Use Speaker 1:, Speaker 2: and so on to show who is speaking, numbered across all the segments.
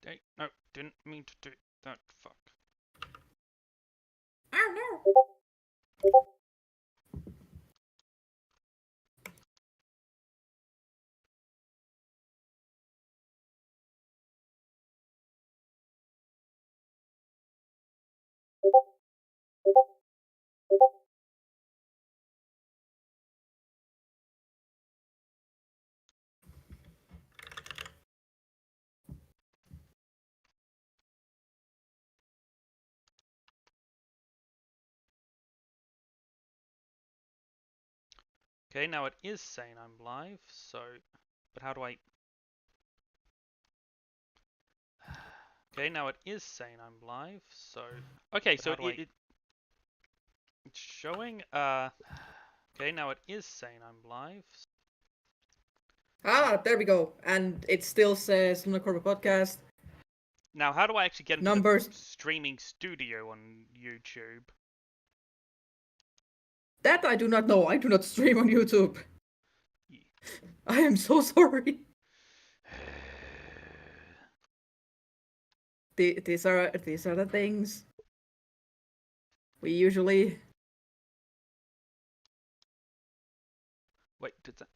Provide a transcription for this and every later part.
Speaker 1: Hey, no, didn't mean to do that. Fuck.
Speaker 2: Oh no!
Speaker 1: Okay, now it is saying I'm live, so... But how do I... Okay, now it is saying I'm live, so... Okay, so it's showing, Okay, now it is saying I'm live.
Speaker 2: Ah, there we go. And it still says Lunacorva podcast.
Speaker 1: Now, how do I actually get into
Speaker 2: Numbers.
Speaker 1: the streaming studio on YouTube?
Speaker 2: That I do not know. I do not stream on YouTube. I am so sorry. These are the things we usually.
Speaker 1: Wait, did that...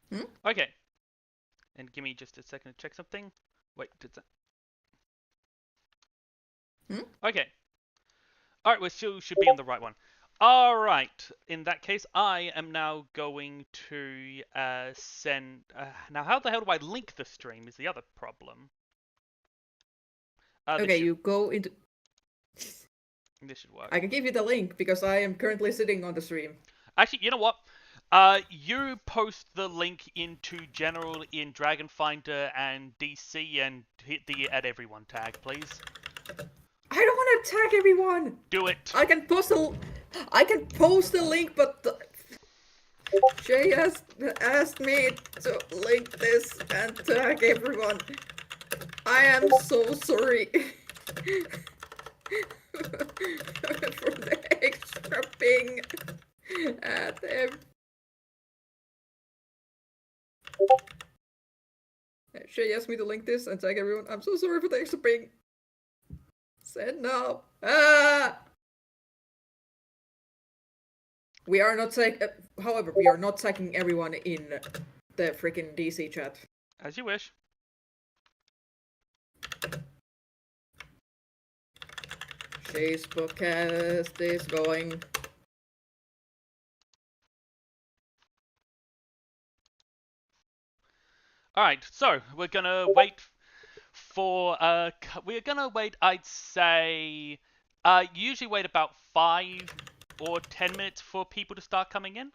Speaker 2: Hmm?
Speaker 1: Okay. And give me just a second to check something. Wait, did that...
Speaker 2: Hmm?
Speaker 1: Okay. Alright, we still should be on the right one. Alright, in that case, I am now going to send... now, how the hell do I link the stream is the other problem.
Speaker 2: Okay, you go into.
Speaker 1: This should work.
Speaker 2: I can give you the link because I am currently sitting on the stream.
Speaker 1: Actually, you know what? You post the link into general in Dragon Finder and DC and hit the add everyone tag, please.
Speaker 2: I don't want to tag everyone.
Speaker 1: Do it.
Speaker 2: I can post the link, but Shay asked me to link this and tag everyone. I am so sorry for the extra ping at them. Shay asked me to link this and tag everyone. I'm so sorry for the extra ping. Said no. Ah! We are not however, we are not tagging everyone in the freaking DC chat.
Speaker 1: As you wish.
Speaker 2: Shay's podcast is going.
Speaker 1: Alright, so we're gonna wait for we're gonna wait, I'd say usually wait about 5 or 10 minutes for people to start coming in.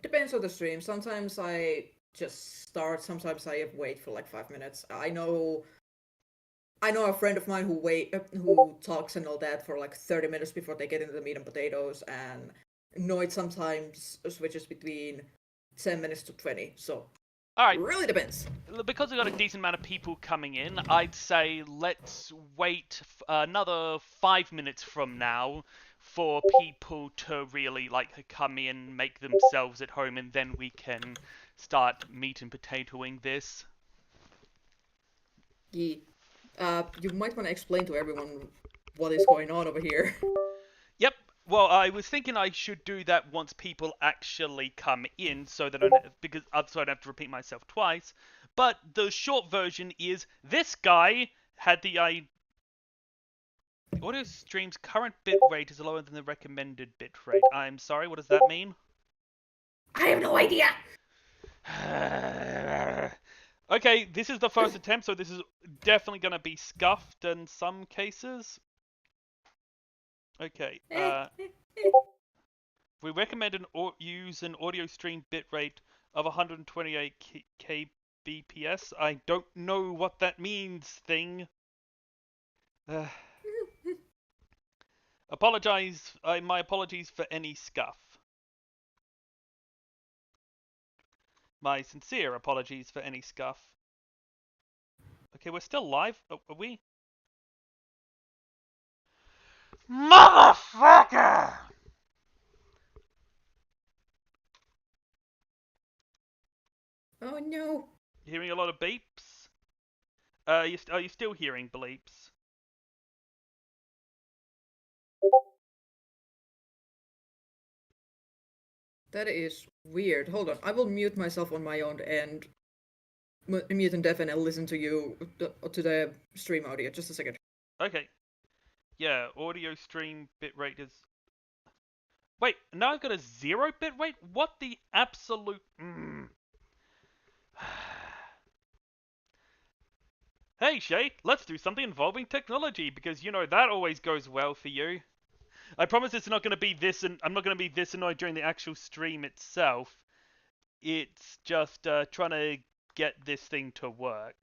Speaker 2: Depends on the stream. Sometimes I just start, sometimes I wait for like 5 minutes. I know a friend of mine who talks and all that for like 30 minutes before they get into the meat and potatoes, and Noid sometimes switches between 10 minutes to 20. So
Speaker 1: Alright.
Speaker 2: Really depends.
Speaker 1: Because we've got a decent amount of people coming in, I'd say let's wait another 5 minutes from now for people to really like come in, make themselves at home, and then we can start meat and potatoing this.
Speaker 2: Yeah. You might want to explain to everyone what is going on over here.
Speaker 1: Yep. Well, I was thinking I should do that once people actually come in, so that because so I don't have to repeat myself twice. But the short version is this guy had the audio stream's current bitrate is lower than the recommended bitrate. I'm sorry, what does that mean?
Speaker 2: I have no idea.
Speaker 1: Okay, this is the first attempt, so this is definitely going to be scuffed in some cases. Okay, we recommend use an audio stream bitrate of 128 kbps. I don't know what that means, thing. My apologies for any scuff. My sincere apologies for any scuff. Okay, we're still live. Oh, are we? Motherfucker!
Speaker 2: Oh no.
Speaker 1: Hearing a lot of beeps? Are you still hearing bleeps?
Speaker 2: That is weird. Hold on. I will mute myself on my own and mute and deafen and listen to you to the stream audio. Just a second.
Speaker 1: Okay. Yeah, audio stream bitrate is... Wait, now I've got a 0 bitrate? What the absolute... Hey Shay, let's do something involving technology, because you know that always goes well for you. I promise it's not going to be this, and I'm not going to be this annoyed during the actual stream itself. It's just trying to get this thing to work.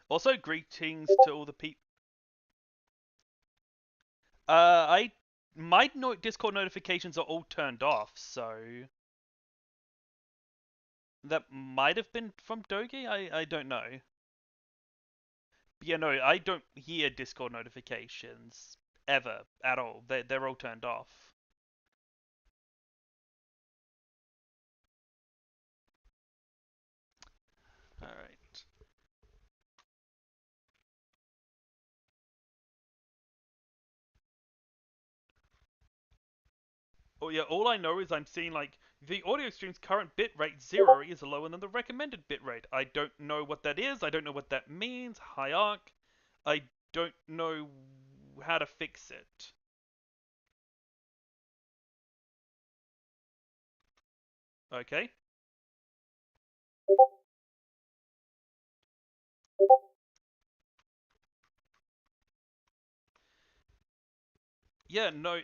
Speaker 1: Also, greetings to all the people. My Discord notifications are all turned off, so that might have been from Dogi. I don't know. But yeah, no, I don't hear Discord notifications ever at all. They're all turned off. All right. Oh yeah, all I know is I'm seeing like the audio stream's current bitrate 0 is lower than the recommended bitrate. I don't know what that is. I don't know what that means. Hierarch. I don't know how to fix it. Okay. Yeah, no,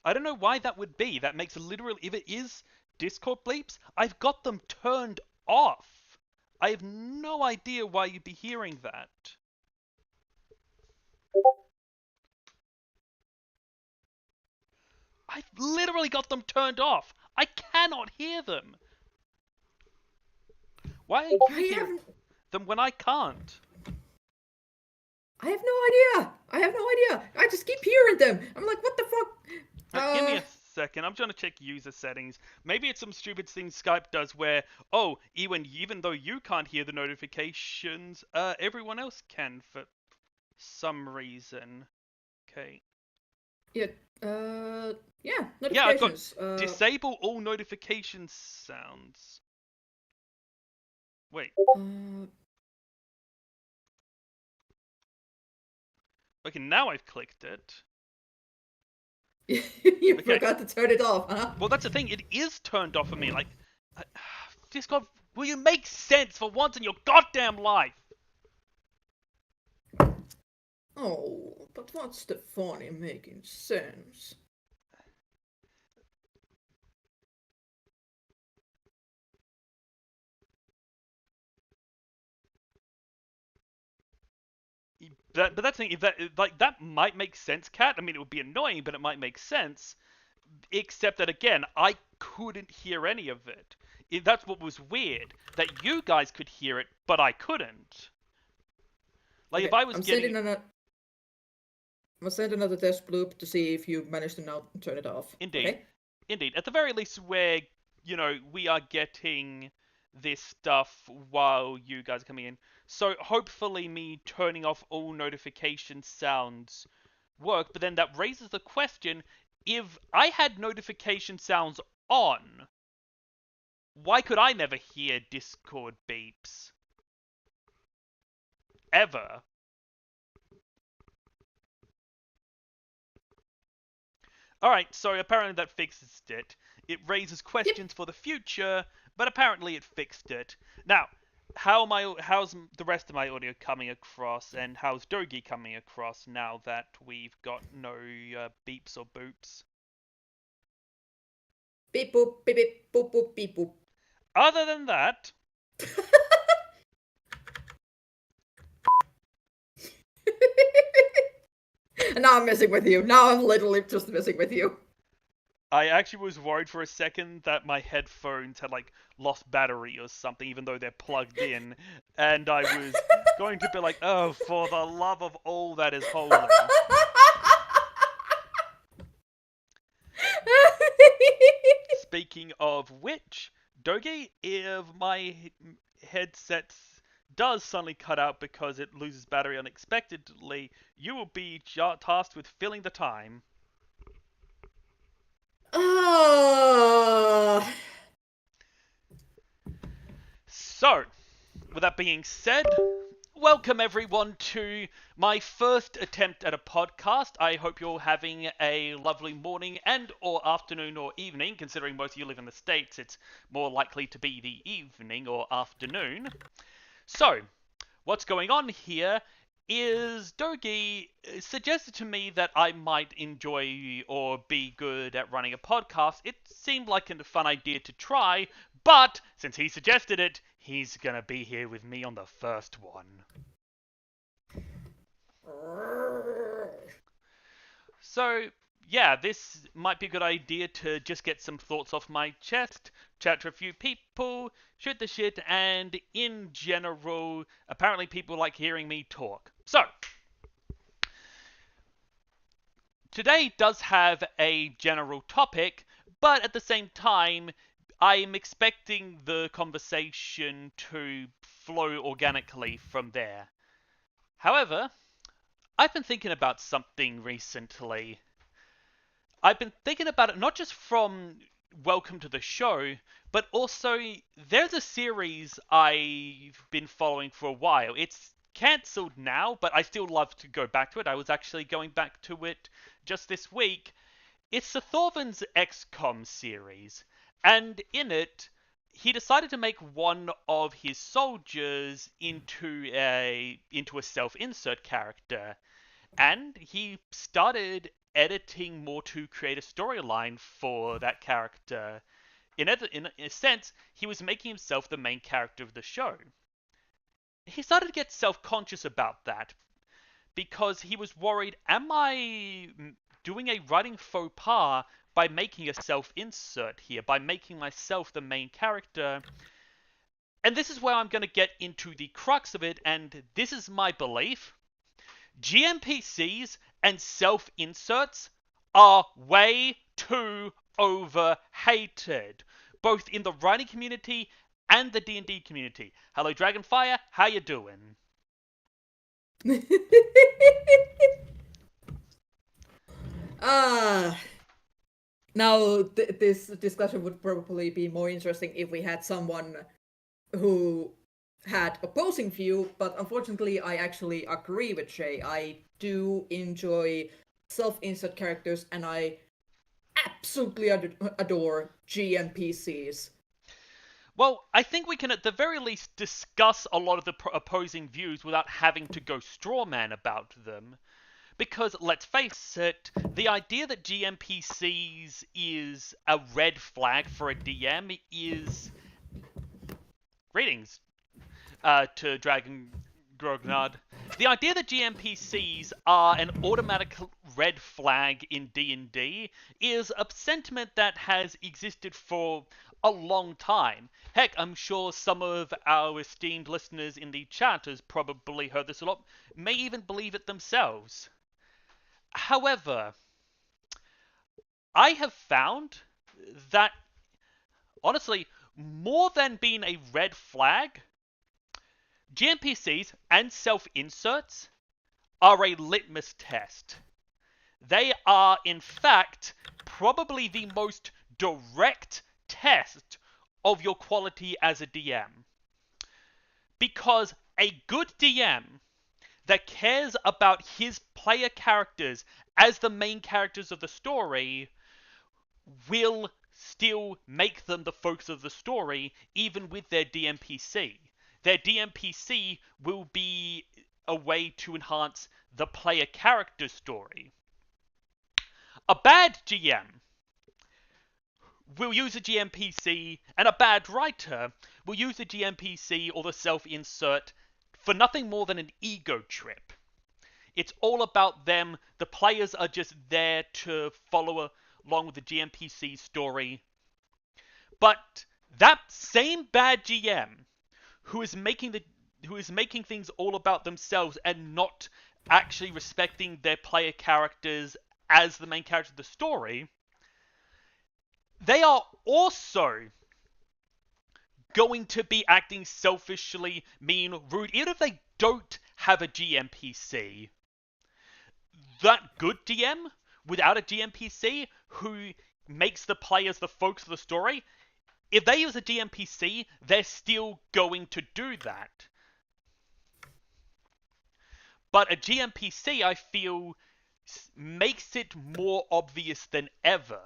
Speaker 1: I don't know why that would be. That makes literally, if it is Discord bleeps, I've got them turned off. I have no idea why you'd be hearing that. I've literally got them turned off. I cannot hear them. Why are you hearing them when I can't?
Speaker 2: I have no idea. I have no idea. I just keep hearing them. I'm like, what the fuck?
Speaker 1: Give me a second. I'm trying to check user settings. Maybe it's some stupid thing Skype does where, oh, even though you can't hear the notifications, everyone else can for some reason. Okay.
Speaker 2: Yeah. Yeah. Notifications.
Speaker 1: Yeah, I've got disable all notification sounds. Wait. Okay, now I've clicked it.
Speaker 2: You forgot to turn it off, huh?
Speaker 1: Well, that's the thing. It is turned off for me. Like, Discord, will you make sense for once in your goddamn life?
Speaker 2: Oh, but what's the fun in making sense?
Speaker 1: But that's the thing. If that might make sense, Kat. I mean, it would be annoying, but it might make sense. Except that again, I couldn't hear any of it. That's what was weird. That you guys could hear it, but I couldn't. Like, okay, if I was getting...
Speaker 2: I'm gonna send another test bloop to see if you managed to now turn it off.
Speaker 1: Indeed.
Speaker 2: Okay?
Speaker 1: Indeed. At the very least, where, you know, we are getting this stuff while you guys are coming in. So hopefully me turning off all notification sounds work, but then that raises the question, if I had notification sounds on, why could I never hear Discord beeps? Ever. Alright, so apparently that fixes it. It raises questions for the future, but apparently it fixed it. Now, how's the rest of my audio coming across, and how's Dogi coming across now that we've got no beeps or boops?
Speaker 2: Beep boop, beep beep, boop boop, beep boop.
Speaker 1: Other than that...
Speaker 2: And now I'm messing with you. Now I'm literally just messing with you.
Speaker 1: I actually was worried for a second that my headphones had, like, lost battery or something, even though they're plugged in. And I was going to be like, oh, for the love of all that is holy. speaking of which, Dogi, if my headset does suddenly cut out because it loses battery unexpectedly, you will be tasked with filling the time.
Speaker 2: Uh,
Speaker 1: So, with that being said, welcome everyone to my first attempt at a podcast. I hope you're having a lovely morning and or afternoon or evening. Considering most of you live in the States, it's more likely to be the evening or afternoon. So, what's going on here is Dogi suggested to me that I might enjoy or be good at running a podcast. It seemed like a fun idea to try, but since he suggested it, he's gonna be here with me on the first one. So, yeah, this might be a good idea to just get some thoughts off my chest, chat to a few people, shoot the shit, and in general, apparently people like hearing me talk. So, today does have a general topic, but at the same time, I'm expecting the conversation to flow organically from there. However, I've been thinking about something recently. I've been thinking about it not just from Welcome to the Show, but also there's a series I've been following for a while. It's cancelled now, but I still love to go back to it. I was actually going back to it just this week. It's the Thorvin's XCOM series, and in it, he decided to make one of his soldiers into a self-insert character, and he started editing more to create a storyline for that character. In a sense, he was making himself the main character of the show. He started to get self-conscious about that because he was worried, am I doing a writing faux pas by making a self-insert here, by making myself the main character? And this is where I'm going to get into the crux of it, and this is my belief. GMPCs and self-inserts are way too overhated, both in the writing community and the D&D community. Hello, Dragonfire, how you doing?
Speaker 2: Now, this discussion would probably be more interesting if we had someone who had opposing view, but unfortunately I actually agree with Shay. I do enjoy self-insert characters, and I absolutely adore GMPCs.
Speaker 1: Well, I think we can at the very least discuss a lot of the opposing views without having to go strawman about them. Because, let's face it, the idea that GMPCs is a red flag for a DM is... Greetings to Dragon Grognard. The idea that GMPCs are an automatic red flag in D&D is a sentiment that has existed for a long time. Heck, I'm sure some of our esteemed listeners in the chat has probably heard this a lot, may even believe it themselves. However, I have found that, honestly, more than being a red flag, GMPCs and self-inserts are a litmus test. They are, in fact, probably the most direct test of your quality as a DM. Because a good DM that cares about his player characters as the main characters of the story will still make them the focus of the story, even with their DMPC. Their DMPC will be a way to enhance the player character story. A bad GM will use a GMPC, and a bad writer will use the GMPC or the self-insert for nothing more than an ego trip. It's all about them. The players are just there to follow along with the GMPC story. But that same bad GM who is making things all about themselves and not actually respecting their player characters as the main character of the story they are also going to be acting selfishly, mean, rude, even if they don't have a GMPC. That good DM without a GMPC who makes the players the focus of the story, if they use a GMPC, they're still going to do that. But a GMPC, I feel, makes it more obvious than ever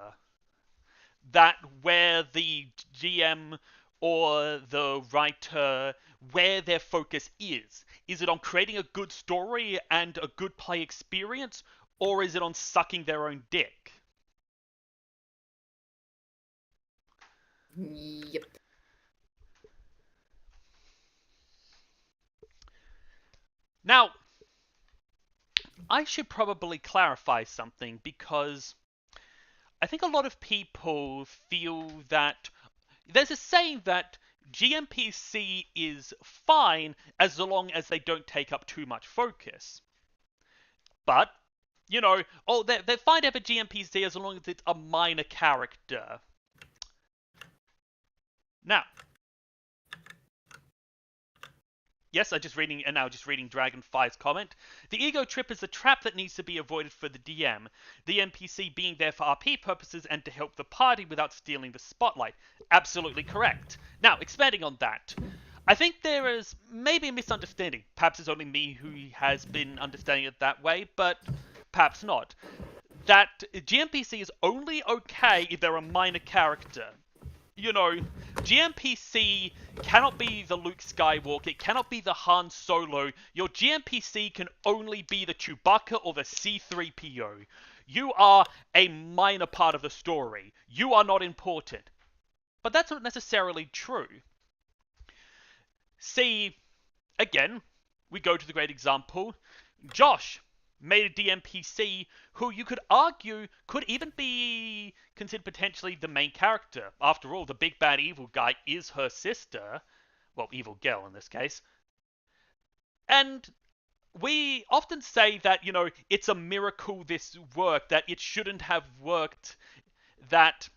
Speaker 1: that where the GM or the writer, where their focus is. Is it on creating a good story and a good play experience, or is it on sucking their own dick?
Speaker 2: Yep.
Speaker 1: Now, I should probably clarify something because I think a lot of people feel that there's a saying that GMPC is fine as long as they don't take up too much focus. But, they're fine to have a GMPC as long as it's a minor character. Now, yes, I'm just reading Dragonfly's comment. The ego trip is a trap that needs to be avoided for the DM. The NPC being there for RP purposes and to help the party without stealing the spotlight. Absolutely correct. Now, expanding on that, I think there is maybe a misunderstanding. Perhaps it's only me who has been understanding it that way, but perhaps not. That GMPC is only okay if they're a minor character. GMPC cannot be the Luke Skywalker, it cannot be the Han Solo. Your GMPC can only be the Chewbacca or the C-3PO. You are a minor part of the story. You are not important. But that's not necessarily true. See, again, we go to the great example. Josh made a DMPC who you could argue could even be considered potentially the main character. After all, the big bad evil guy is her sister. Well, evil girl in this case. And we often say that, it's a miracle this worked, that it shouldn't have worked, that,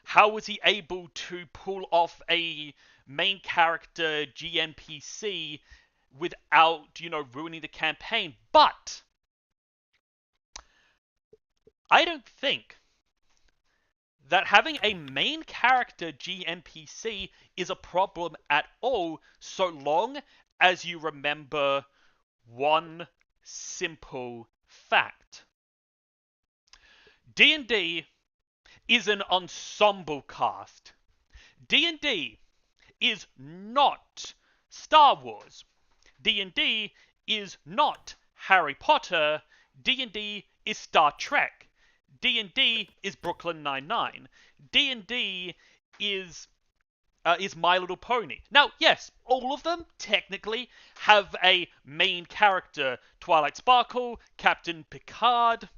Speaker 1: how was he able to pull off a main character GMPC without, ruining the campaign. But I don't think that having a main character GMPC is a problem at all, so long as you remember one simple fact. D&D is an ensemble cast. D&D is not Star Wars. D&D is not Harry Potter. D&D is Star Trek. D&D is Brooklyn Nine-Nine. D&D is My Little Pony. Now, yes, all of them technically have a main character. Twilight Sparkle, Captain Picard,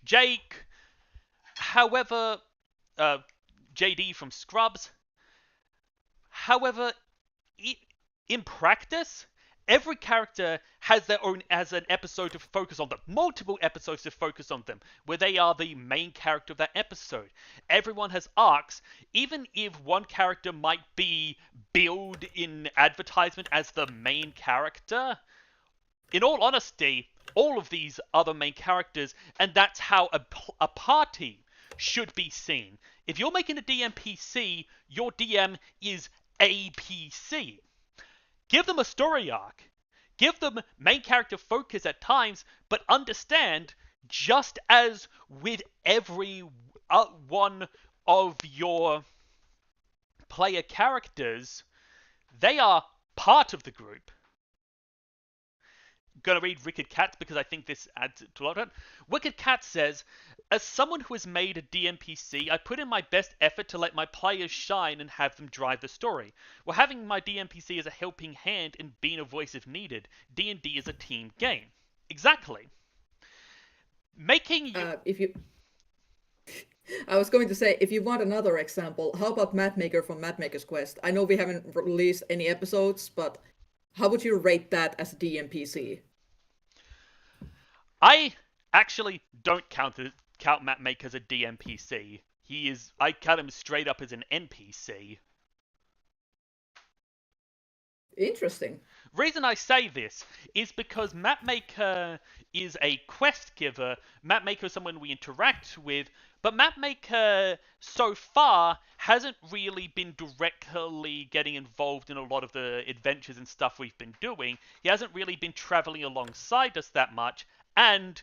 Speaker 1: Jake. However, JD from Scrubs. However, in practice, every character has their own as an episode to focus on them. Multiple episodes to focus on them, where they are the main character of that episode. Everyone has arcs, even if one character might be billed in advertisement as the main character. In all honesty, all of these are the main characters, and that's how a party should be seen. If you're making a DMPC, your DM is a PC. Give them a story arc. Give them main character focus at times, but understand, just as with every one of your player characters, they are part of the group. I'm going to read Wicked Cat because I think this adds to a lot of it. Wicked Cat says, as someone who has made a DMPC, I put in my best effort to let my players shine and have them drive the story. While having my DMPC as a helping hand and being a voice if needed, D&D is a team game. Exactly. Making you...
Speaker 2: I was going to say, if you want another example, how about Mapmaker from Mapmaker's Quest? I know we haven't released any episodes, but how would you rate that as a DMPC?
Speaker 1: I actually don't count count Mapmaker as a DMPC. I count him straight up as an NPC.
Speaker 2: Interesting.
Speaker 1: Reason I say this is because Mapmaker is a quest giver. Mapmaker is someone we interact with, but Mapmaker so far hasn't really been directly getting involved in a lot of the adventures and stuff we've been doing. He hasn't really been traveling alongside us that much, and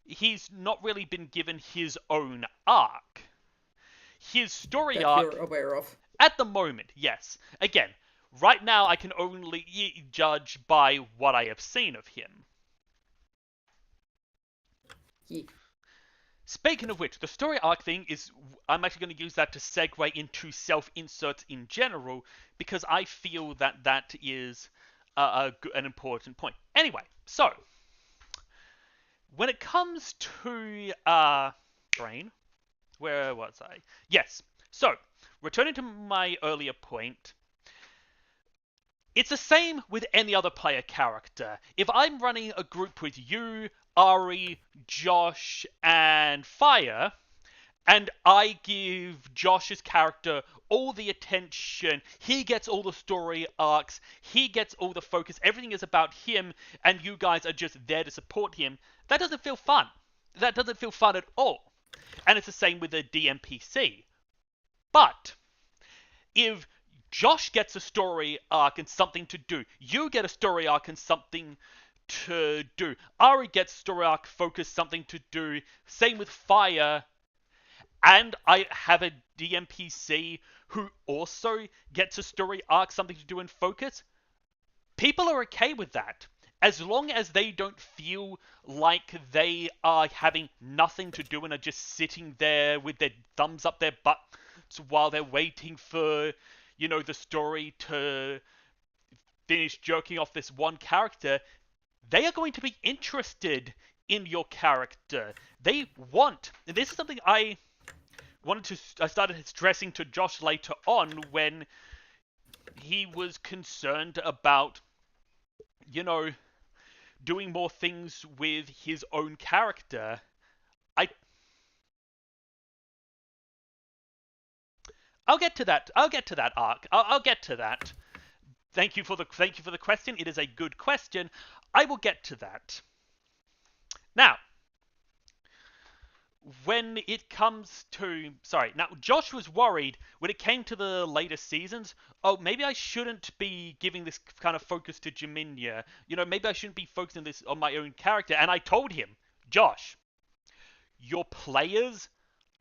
Speaker 1: he's not really been given his own arc. His story
Speaker 2: that
Speaker 1: arc,
Speaker 2: you're aware of.
Speaker 1: at the moment, yes. Again, right now I can only judge by what I have seen of him.
Speaker 2: Yeah.
Speaker 1: Speaking of which, the story arc thing is, I'm actually going to use that to segue into self-inserts in general, because I feel that that is an important point. Anyway, so, when it comes to, brain, where was I? Yes, so, returning to my earlier point, it's the same with any other player character. If I'm running a group with you, Ari, Josh, and Fire, and I give Josh's character all the attention, he gets all the story arcs, he gets all the focus, everything is about him, and you guys are just there to support him, that doesn't feel fun. That doesn't feel fun at all. And it's the same with a DMPC. But if Josh gets a story arc and something to do, you get a story arc and something to do, Ari gets story arc, focus, something to do, same with Fire, and I have a DMPC who also gets a story arc, something to do, and focus, people are okay with that. As long as they don't feel like they are having nothing to do and are just sitting there with their thumbs up their butts while they're waiting for, you know, the story to finish jerking off this one character, they are going to be interested in your character. They want, and this is something I started stressing to Josh later on when he was concerned about, you know, doing more things with his own character. I'll get to that. I'll get to that arc. I'll get to that. Thank you for the question. It is a good question. I will get to that. Now, when it comes to... Sorry, now, Josh was worried when it came to the later seasons, oh, maybe I shouldn't be giving this kind of focus to Jaminia. You know, maybe I shouldn't be focusing this on my own character. And I told him, Josh, your players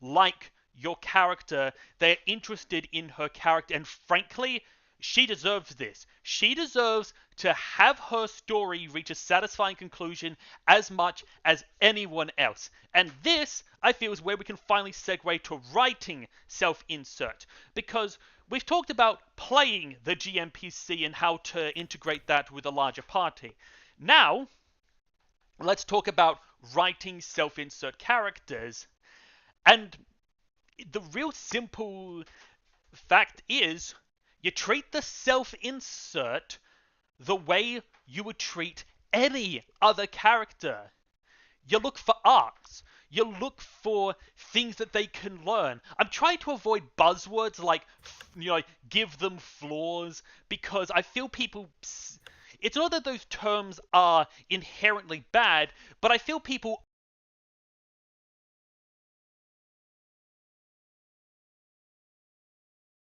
Speaker 1: like your character. They're interested in her character. And frankly, she deserves this. She deserves to have her story reach a satisfying conclusion as much as anyone else. And this, I feel, is where we can finally segue to writing self-insert. Because we've talked about playing the GMPC and how to integrate that with a larger party. Now, let's talk about writing self-insert characters. And the real simple fact is, you treat the self-insert the way you would treat any other character. You look for arcs. You look for things that they can learn. I'm trying to avoid buzzwords like, you know, give them flaws, because I feel people... It's not that those terms are inherently bad, but I feel people...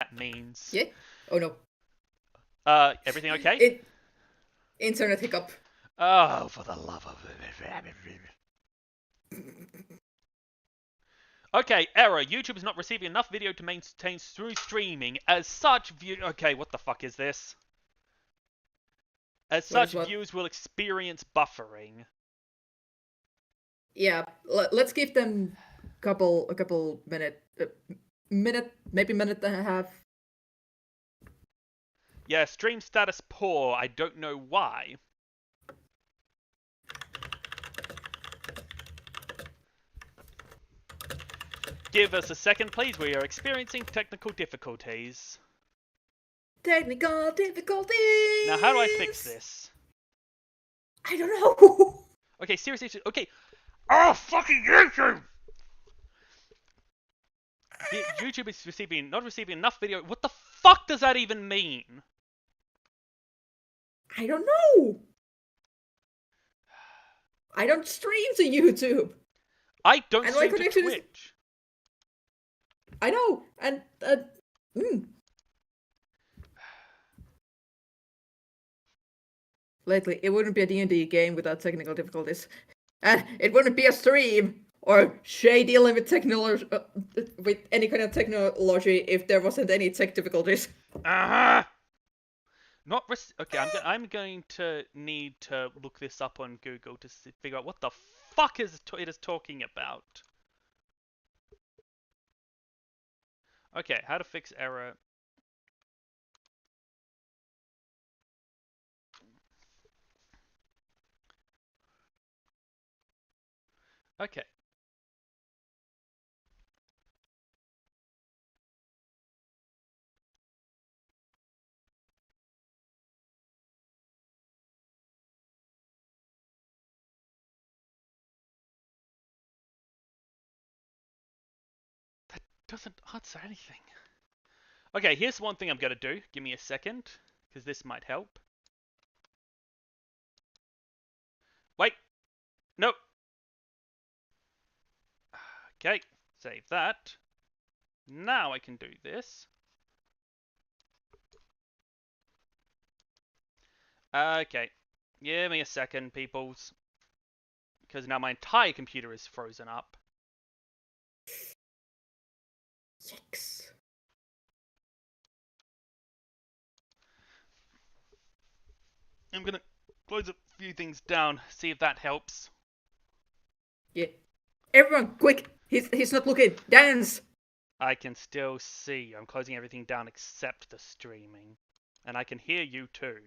Speaker 1: That means...
Speaker 2: Yeah? Oh no.
Speaker 1: Everything okay?
Speaker 2: Internet hiccup.
Speaker 1: Oh, for the love of it. Okay, error. YouTube is not receiving enough video to maintain through streaming. As such, okay, what the fuck is this? As such, viewers will experience buffering.
Speaker 2: Yeah, let's give them a couple minute, maybe minute and a half.
Speaker 1: Yeah, stream status poor. I don't know why. Give us a second, please. We are experiencing technical difficulties.
Speaker 2: Technical difficulties!
Speaker 1: Now, how do I fix this?
Speaker 2: I don't know!
Speaker 1: Okay, seriously. Okay. Oh, fucking YouTube! YouTube is not receiving enough video. What the fuck does that even mean?
Speaker 2: I don't know. I don't stream to YouTube.
Speaker 1: I don't
Speaker 2: And my
Speaker 1: stream to
Speaker 2: connection is.
Speaker 1: Twitch.
Speaker 2: I know, and lately it wouldn't be a D&D game without technical difficulties, and it wouldn't be a stream or Shay dealing with technology with any kind of technology if there wasn't any tech difficulties.
Speaker 1: Uh-huh. Okay, I'm going to need to look this up on Google to figure out what the fuck it is talking about. Okay, how to fix error. Okay. That doesn't answer anything. Okay, here's one thing I'm going to do. Give me a second, because this might help. Wait. Nope. Okay, save that. Now I can do this. Okay, give me a second, peoples. Because now my entire computer is frozen up.
Speaker 2: Yikes.
Speaker 1: I'm gonna close a few things down, see if that helps.
Speaker 2: Yeah. Everyone, quick! He's not looking. Dance!
Speaker 1: I can still see. I'm closing everything down except the streaming. And I can hear you too.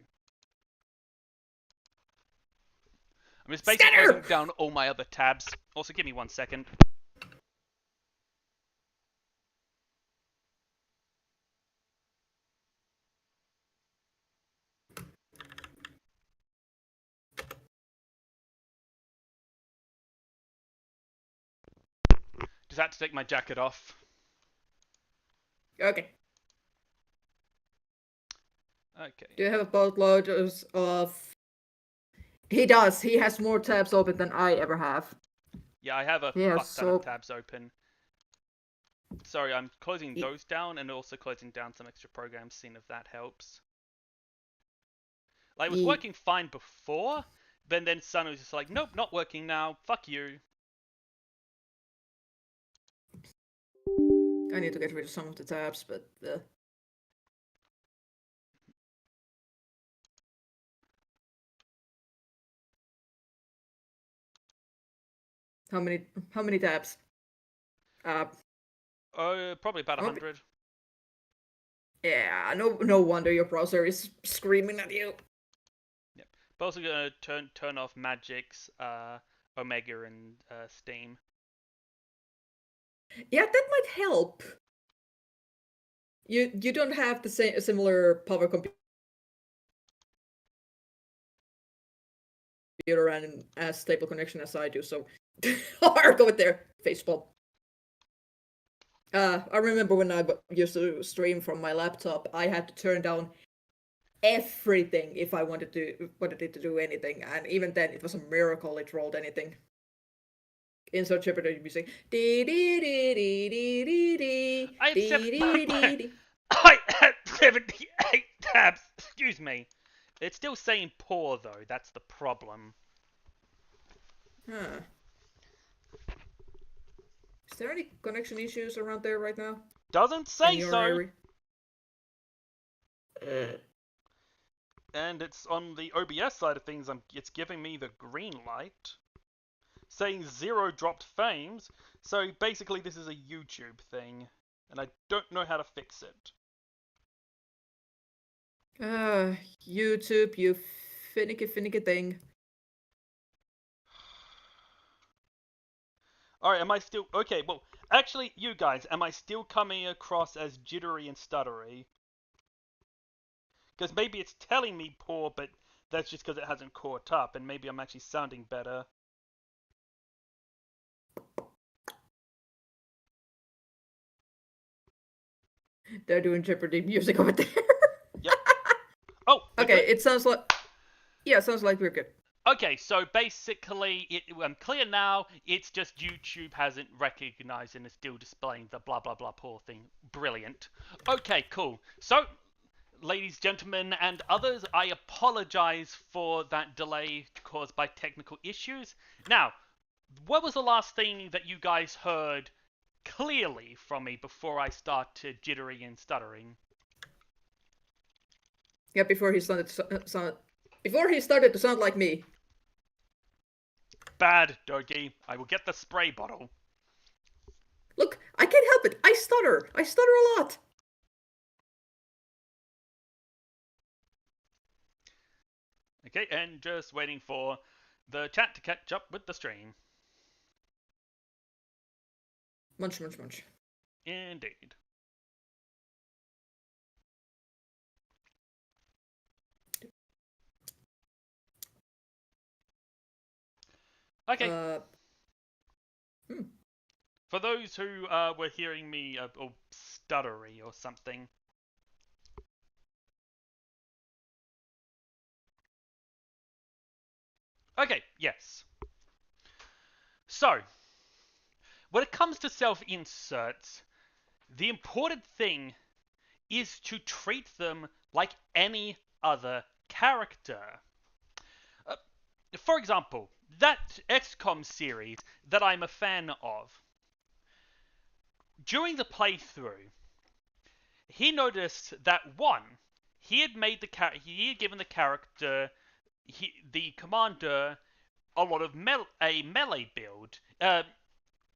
Speaker 1: I'm just basically
Speaker 2: Scanner!
Speaker 1: closing down all my other tabs. Also, give me 1 second. Just had to take my jacket off.
Speaker 2: Okay.
Speaker 1: Okay.
Speaker 2: Do you have a boatload of... He does. He has more tabs open than I ever have.
Speaker 1: Yeah, I have a
Speaker 2: Yeah,
Speaker 1: fuck ton of tabs open. Sorry, I'm closing those down and also closing down some extra programs, seeing if that helps. Like, it was working fine before, but then suddenly was just like, nope, not working now, fuck you.
Speaker 2: I need to get rid of some of the tabs, but... How many tabs?
Speaker 1: Probably about 100.
Speaker 2: Yeah, no wonder your browser is screaming at you.
Speaker 1: Yep. But also gonna turn off Magic's, Omega and Steam.
Speaker 2: Yeah, that might help. You don't have the same similar power computer and as stable connection as I do, so I'll go with their facepalm. I remember when I used to stream from my laptop, I had to turn down everything if I wanted it to do anything, and even then it was a miracle it rolled anything. Insert Jeopardy music.
Speaker 1: I had 78 tabs. Excuse me. It's still saying poor though. That's the problem.
Speaker 2: Huh. Is there any connection issues around there right now?
Speaker 1: Doesn't say so.
Speaker 2: Area?
Speaker 1: And it's on the OBS side of things. It's giving me the green light, saying 0 dropped frames. So basically, this is a YouTube thing, and I don't know how to fix it.
Speaker 2: YouTube, you finicky thing.
Speaker 1: Alright, am I still... Okay, well, actually, you guys, am I still coming across as jittery and stuttery? Because maybe it's telling me poor, but that's just because it hasn't caught up, and maybe I'm actually sounding better.
Speaker 2: They're doing Jeopardy music over there.
Speaker 1: Yep. Oh, we're
Speaker 2: Okay,
Speaker 1: good?
Speaker 2: it sounds like sounds like we're good.
Speaker 1: Okay, so basically, I'm clear now. It's just YouTube hasn't recognized and is still displaying the blah blah blah poor thing. Brilliant. Okay, cool. So, ladies, gentlemen, and others, I apologize for that delay caused by technical issues. Now, what was the last thing that you guys heard clearly from me before I started jittering and stuttering?
Speaker 2: Yeah, before he started to sound like me.
Speaker 1: Bad, Dogi. I will get the spray bottle.
Speaker 2: Look, I can't help it. I stutter. I stutter a lot.
Speaker 1: Okay, and just waiting for the chat to catch up with the stream.
Speaker 2: Munch, munch, munch.
Speaker 1: Indeed. Okay. For those who were hearing me or stuttery or something. Okay, yes. So, when it comes to self-inserts, the important thing is to treat them like any other character. For example, that XCOM series that I'm a fan of. During the playthrough, he noticed that one, he had given the character, the commander, a lot of a melee build.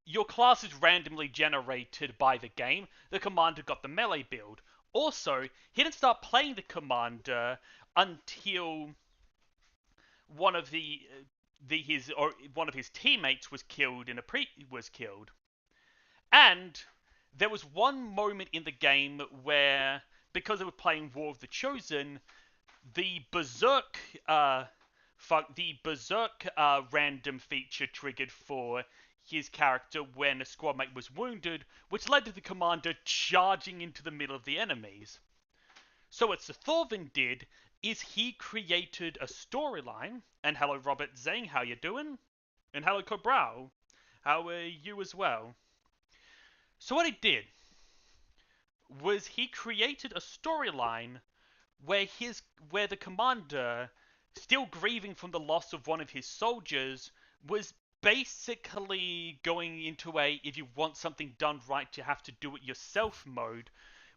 Speaker 1: Your class is randomly generated by the game. The commander got the melee build. Also, he didn't start playing the commander until one of one of his teammates was killed and there was one moment in the game where, because they were playing War of the Chosen, the Berserk random feature triggered for his character when a squad mate was wounded, which led to the commander charging into the middle of the enemies. So what Sir Thorvin did is he created a storyline, and hello Robert Zeng, how you doing? And hello Cobral, how are you as well? So what he did was he created a storyline where the commander, still grieving from the loss of one of his soldiers, was basically going into a if you want something done right you have to do it yourself mode,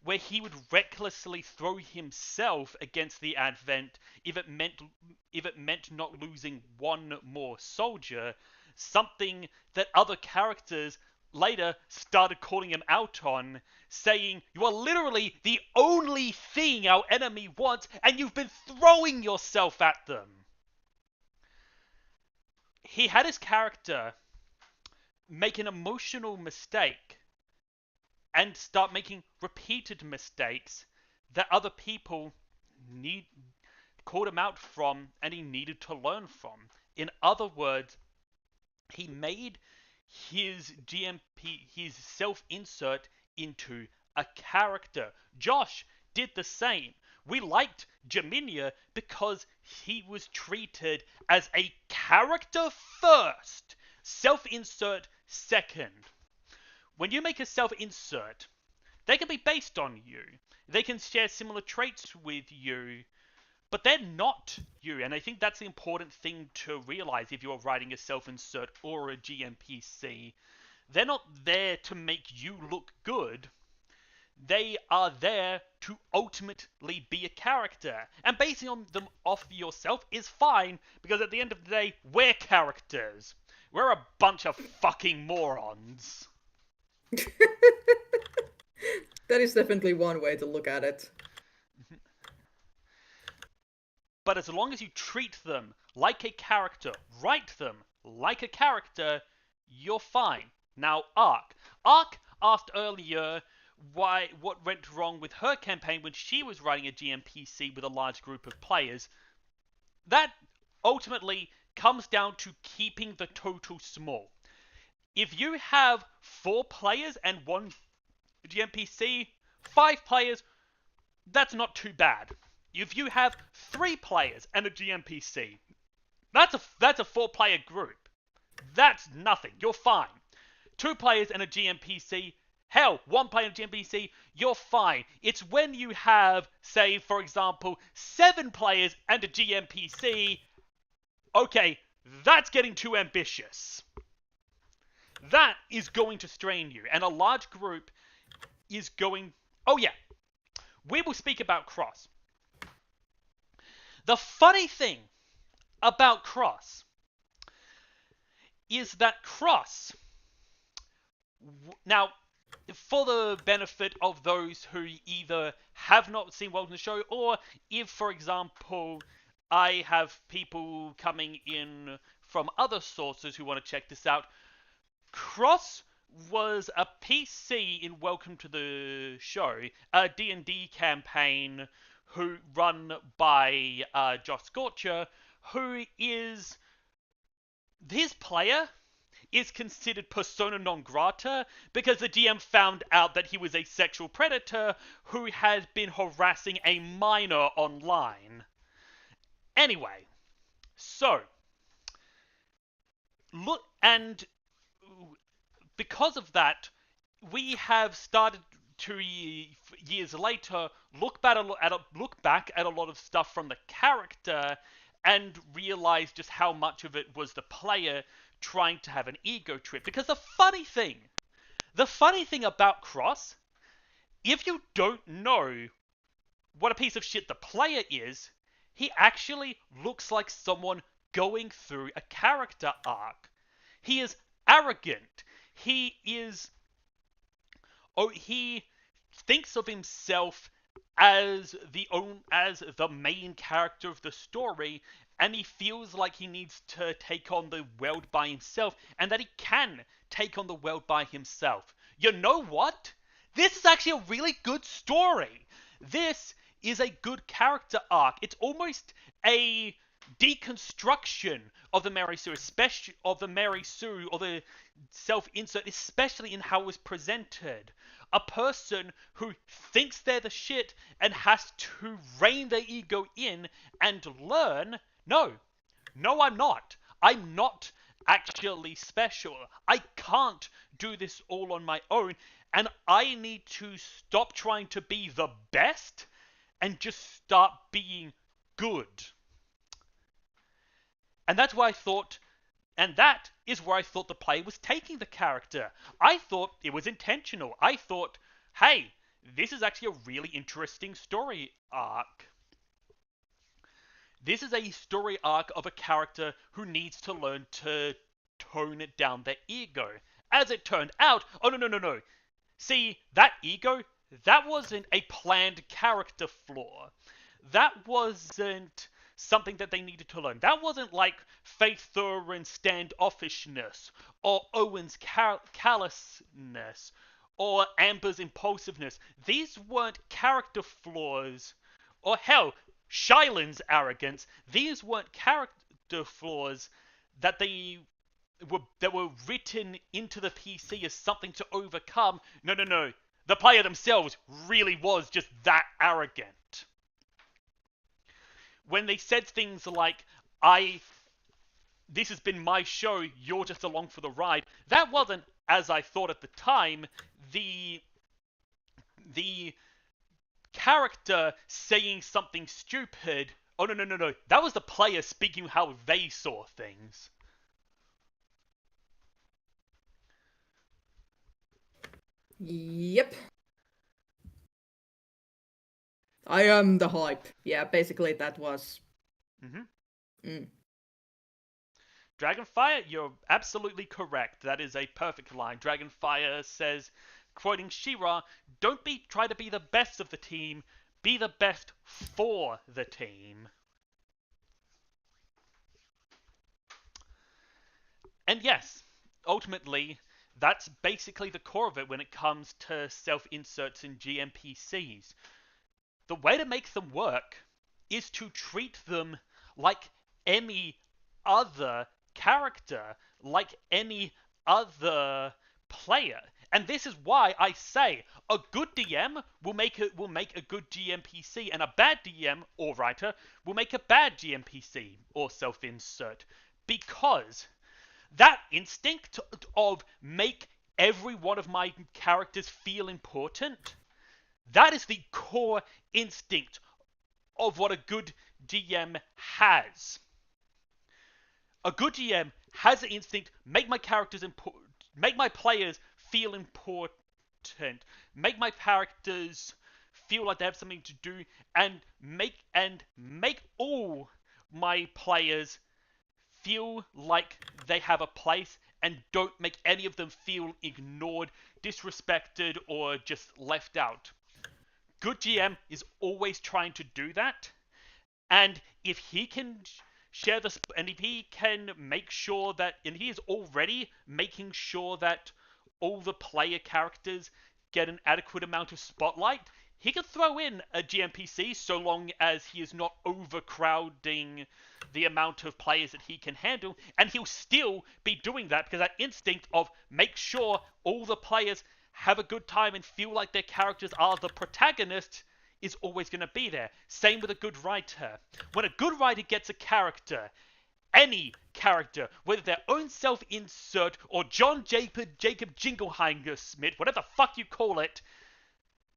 Speaker 1: where he would recklessly throw himself against the advent if it meant not losing one more soldier, something that other characters later started calling him out on, saying, "You are literally the only thing our enemy wants, and you've been throwing yourself at them." He had his character make an emotional mistake and start making repeated mistakes that other people called him out from and he needed to learn from. In other words, he made his self-insert into a character. Josh did the same. We liked Jaminia because he was treated as a character first, self-insert second. When you make a self-insert, they can be based on you. They can share similar traits with you, but they're not you. And I think that's the important thing to realize if you're writing a self-insert or a GMPC. They're not there to make you look good. They are there to ultimately be a character. And basing on them off yourself is fine, because at the end of the day, we're characters. We're a bunch of fucking morons.
Speaker 2: That is definitely one way to look at it.
Speaker 1: But as long as you treat them like a character, write them like a character, you're fine. Now, Ark. Ark asked earlier what went wrong with her campaign when she was writing a GMPC with a large group of players. That ultimately comes down to keeping the total small. If you have 4 players and 1 GMPC, 5 players, that's not too bad. If you have 3 players and a GMPC, that's a 4-player group. That's nothing. You're fine. 2 players and a GMPC, hell, 1 player and a GMPC, you're fine. It's when you have, say, for example, 7 players and a GMPC, okay, that's getting too ambitious. That is going to strain you, and a large group is going... Oh yeah, we will speak about Cross. The funny thing about Cross is that Cross... Now, for the benefit of those who either have not seen World in the Show, or if, for example, I have people coming in from other sources who want to check this out, Cross was a PC in Welcome to the Show, a D&D campaign run by Josh Scorcher, who is... His player is considered persona non grata because the DM found out that he was a sexual predator who had been harassing a minor online. Anyway, so... Look, and... because of that, we have started 2 years later look back at a lot of stuff from the character and realize just how much of it was the player trying to have an ego trip. Because the funny thing about Cross, if you don't know what a piece of shit the player is, he actually looks like someone going through a character arc. He is arrogant. He thinks of himself as the main character of the story, and he feels like he needs to take on the world by himself, and that he can take on the world by himself. You know what? This is actually a really good story. This is a good character arc. It's almost a deconstruction of the Mary Sue, especially of the Mary Sue, or the self-insert, especially in how it was presented. A person who thinks they're the shit and has to rein their ego in and learn, no, I'm not. I'm not actually special. I can't do this all on my own, and I need to stop trying to be the best and just start being good. And that's why I thought, and that is where I thought the player was taking the character. I thought it was intentional. I thought, hey, this is actually a really interesting story arc. This is a story arc of a character who needs to learn to tone down their ego. As it turned out, oh no. See, that ego, that wasn't a planned character flaw. That wasn't something that they needed to learn. That wasn't like Faith Thorin's standoffishness, or Owen's callousness, or Amber's impulsiveness. These weren't character flaws, or hell, Shylon's arrogance. These weren't character flaws that were written into the PC as something to overcome. No. The player themselves really was just that arrogant. When they said things like, this has been my show, you're just along for the ride, that wasn't, as I thought at the time, the character saying something stupid. Oh, no. That was the player speaking how they saw things.
Speaker 2: Yep. I am the hype. Yeah, basically that was...
Speaker 1: Dragonfire, you're absolutely correct. That is a perfect line. Dragonfire says, quoting She-Ra, "Don't try to be the best of the team, be the best for the team." And yes, ultimately, that's basically the core of it when it comes to self-inserts in GMPCs. The way to make them work is to treat them like any other character, like any other player. And this is why I say a good DM will make a good GMPC, and a bad DM or writer will make a bad GMPC or self-insert, because that instinct of make every one of my characters feel important, that is the core instinct of what a good GM has. A good GM has the instinct, make my characters important, make my players feel important, make my characters feel like they have something to do, and make all my players feel like they have a place, and don't make any of them feel ignored, disrespected, or just left out. Good GM is always trying to do that, and if he can share this, and if he can make sure that, and he is already making sure that all the player characters get an adequate amount of spotlight, he can throw in a GMPC so long as he is not overcrowding the amount of players that he can handle, and he'll still be doing that because that instinct of make sure all the players have a good time and feel like their characters are the protagonist is always going to be there. Same with a good writer. When a good writer gets a character, any character, whether their own self-insert or John Jacob Jingleheimer Smith, whatever the fuck you call it,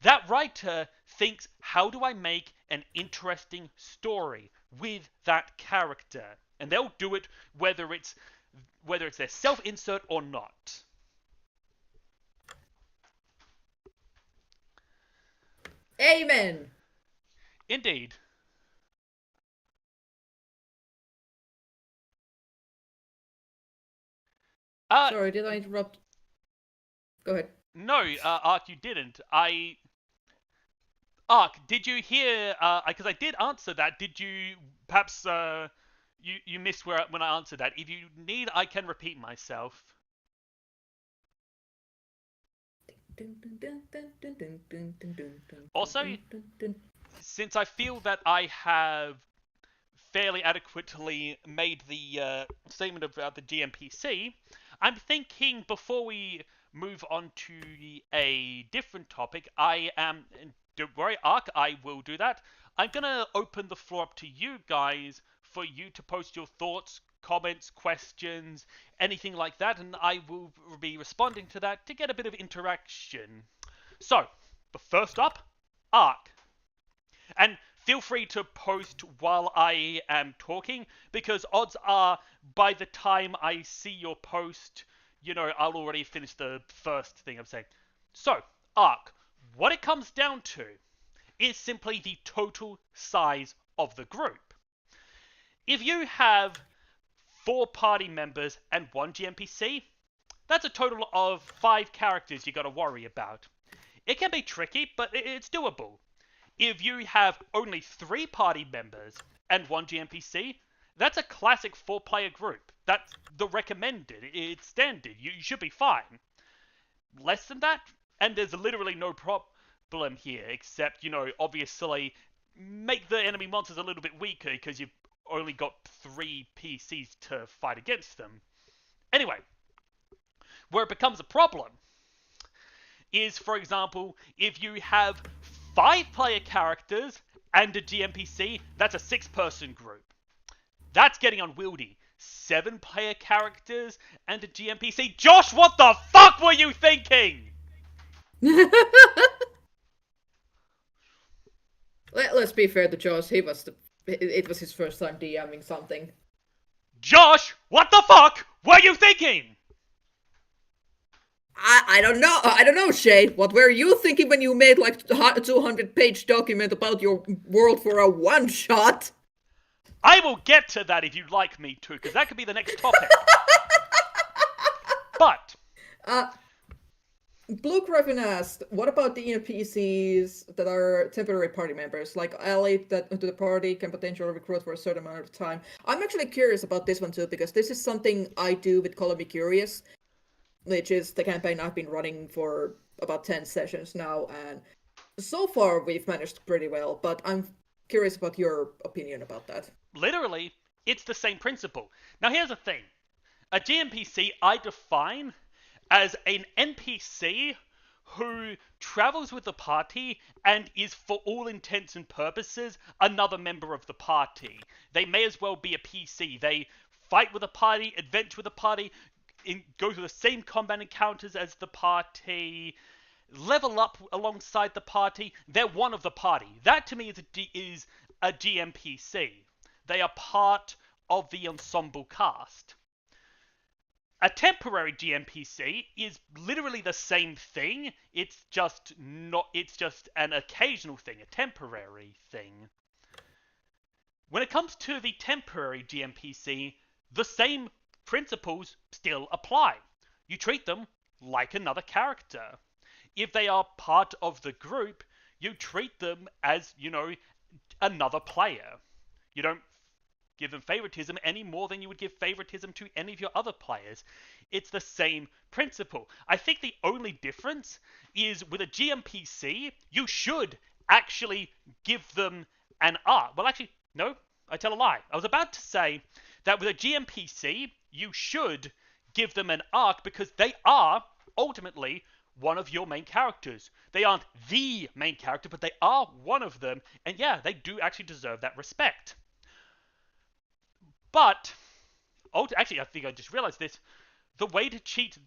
Speaker 1: that writer thinks, how do I make an interesting story with that character? And they'll do it whether it's their self-insert or not.
Speaker 2: Amen.
Speaker 1: Indeed.
Speaker 2: Sorry, did I interrupt? Go ahead.
Speaker 1: No, Ark, you didn't. Ark, did you hear? Because I did answer that. Did you perhaps you missed when I answered that? If you need, I can repeat myself. Also, since I feel that I have fairly adequately made the statement about the GMPC, I'm thinking before we move on to a different topic, don't worry, Ark, I will do that. I'm going to open the floor up to you guys for you to post your thoughts, comments, questions, anything like that, and I will be responding to that to get a bit of interaction. So, but first up, Ark. And feel free to post while I am talking, because odds are, by the time I see your post, I'll already finish the first thing I'm saying. So, Ark, what it comes down to is simply the total size of the group. If you have 4 party members and 1 GMPC, that's a total of 5 characters you gotta worry about. It can be tricky, but it's doable. If you have only 3 party members and 1 GMPC, that's a classic 4-player group. That's the recommended. It's standard. You should be fine. Less than that, and there's literally no problem here, except, obviously, make the enemy monsters a little bit weaker because you've only got 3 PCs to fight against them. Anyway, where it becomes a problem is, for example, if you have 5-player characters and a GMPC, that's a 6-person group. That's getting unwieldy. 7-player characters and a GMPC. Josh, what the fuck were you thinking?
Speaker 2: Let's be fair to Josh. It was his first time DMing something.
Speaker 1: Josh, what the fuck were you thinking?
Speaker 2: I don't know. I don't know, Shade. What were you thinking when you made like a 200-page document about your world for a one-shot?
Speaker 1: I will get to that if you'd like me to, because that could be the next topic. But
Speaker 2: Blue Griffin asked, what about the NPCs that are temporary party members, like ally that to the party can potentially recruit for a certain amount of time? I'm actually curious about this one too, because this is something I do with Color Me Curious, which is the campaign I've been running for about 10 sessions now, and so far we've managed pretty well, but I'm curious about your opinion about that.
Speaker 1: Literally, it's the same principle. Now here's the thing. A GMPC I define as an NPC who travels with the party and is, for all intents and purposes, another member of the party. They may as well be a PC. They fight with the party, adventure with the party, go through the same combat encounters as the party, level up alongside the party. They're one of the party. That to me is a GMPC. They are part of the ensemble cast. A temporary GMPC is literally the same thing. It's just not. It's just an occasional thing, a temporary thing. When it comes to the temporary GMPC, the same principles still apply. You treat them like another character. If they are part of the group, you treat them as, another player. You don't give them favoritism any more than you would give favoritism to any of your other players. It's the same principle. I think the only difference is with a GMPC, you should actually give them an arc. Well, actually, no, I tell a lie. I was about to say that with a GMPC, you should give them an arc because they are ultimately one of your main characters. They aren't the main character, but they are one of them. And yeah, they do actually deserve that respect. But, actually, I think I just realized this. The way to treat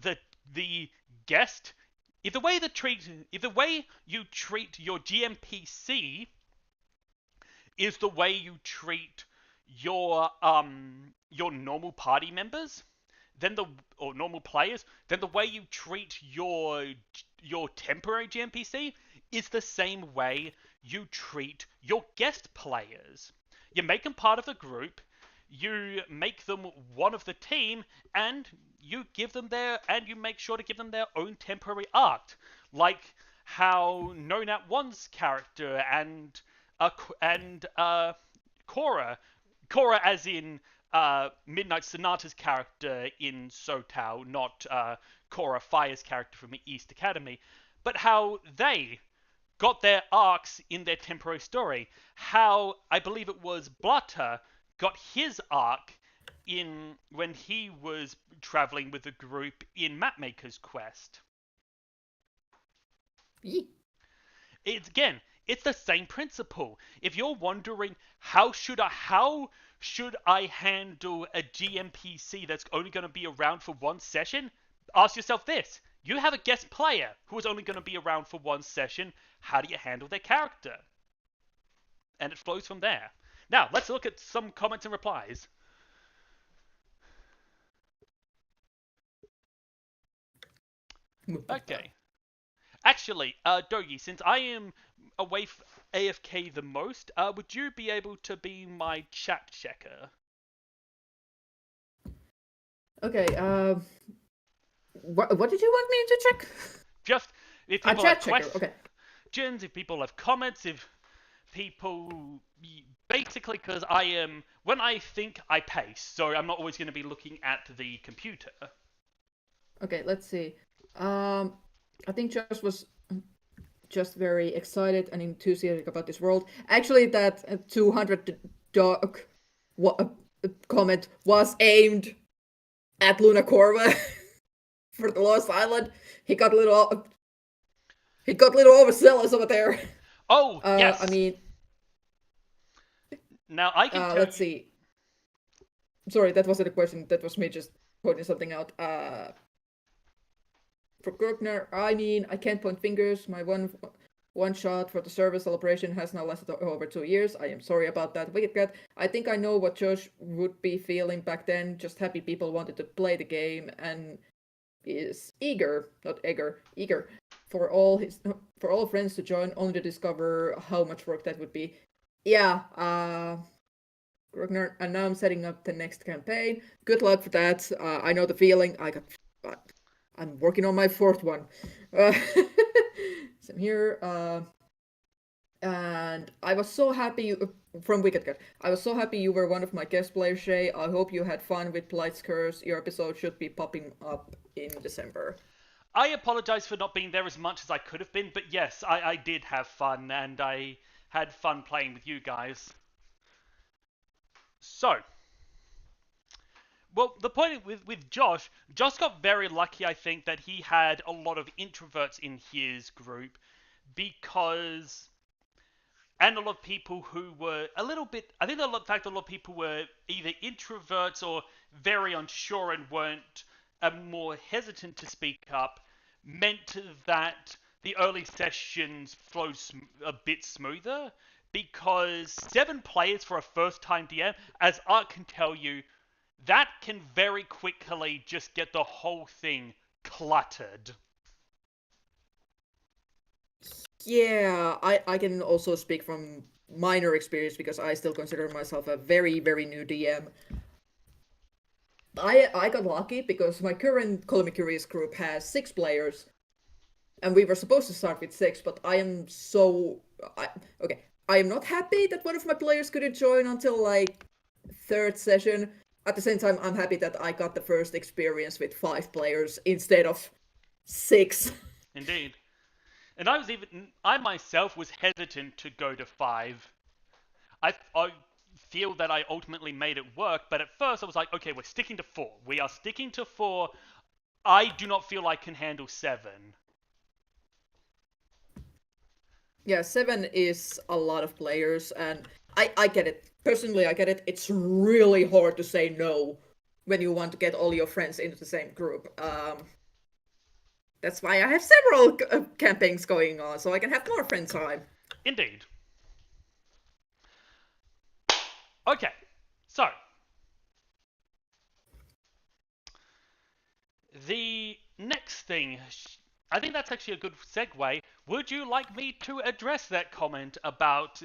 Speaker 1: the guest, if the way you treat your GMPC is the way you treat your normal party members, or normal players, then the way you treat your temporary GMPC is the same way you treat your guest players. You make them part of the group, you make them one of the team, and you make sure to give them their own temporary arc, like how No Nat One's character and Cora as in Midnight Sonata's character in SOTOW, not Cora Fire's character from the East Academy, but how they got their arcs in their temporary story. How, I believe it was Blatter, got his arc when he was traveling with the group in Mapmaker's Quest. It's the same principle. If you're wondering how should I handle a GMPC that's only going to be around for one session, ask yourself this. You have a guest player who is only going to be around for one session. How do you handle their character? And it flows from there. Now, let's look at some comments and replies. Okay. Actually, Dogi, since I am away AFK the most, would you be able to be my chat checker?
Speaker 2: Okay, what did you want me to check?
Speaker 1: Just if people have questions,
Speaker 2: okay.
Speaker 1: If people have comments, if people... Basically, because when I think, I pace, so I'm not always going to be looking at the computer.
Speaker 2: Okay, let's see. I think Josh was just very excited and enthusiastic about this world. Actually, that 200 dog comment was aimed at Lunacorva for the Lost Island. He got a little overzealous over there.
Speaker 1: Oh, yes.
Speaker 2: I mean,
Speaker 1: now I can tell
Speaker 2: let's see. Sorry, that wasn't a question. That was me just pointing something out. For Krugner, I mean, I can't point fingers. My one shot for the service celebration has now lasted over 2 years. I am sorry about that. Wicked Cat, I think I know what Josh would be feeling back then. Just happy people wanted to play the game and is eager for all friends to join, only to discover how much work that would be. Yeah, Krugner, and now I'm setting up the next campaign. Good luck for that. I know the feeling. I'm working on my fourth one. So I'm here, and I was so happy from Wicked Cat. I was so happy you were one of my guest players, Shay. I hope you had fun with Polite's Curse. Your episode should be popping up in December.
Speaker 1: I apologize for not being there as much as I could have been, but yes, I did have fun, and I had fun playing with you guys. So, Well, the point with Josh got very lucky, I think, that he had a lot of introverts in his group because, and a lot of people who were a little bit, I think the fact that a lot of people were either introverts or very unsure and weren't more hesitant to speak up meant that the early sessions flow a bit smoother because 7 players for a first time DM, as Art can tell you, that can very quickly just get the whole thing cluttered.
Speaker 2: Yeah, I can also speak from minor experience because I still consider myself a very, very new DM. I got lucky because my current Call Me Curious group has 6 players, and we were supposed to start with 6, but I am so... okay, I am not happy that one of my players couldn't join until, like, 3rd session. At the same time, I'm happy that I got the first experience with 5 players instead of 6.
Speaker 1: Indeed. And I myself was hesitant to go to 5. I feel that I ultimately made it work, but at first I was like, okay, we're sticking to 4. We are sticking to 4. I do not feel I can handle 7.
Speaker 2: Yeah, 7 is a lot of players, and I get it. Personally, I get it. It's really hard to say no when you want to get all your friends into the same group. That's why I have several campaigns going on, so I can have more friend time.
Speaker 1: Indeed. Okay, so the next thing, I think that's actually a good segue. Would you like me to address that comment about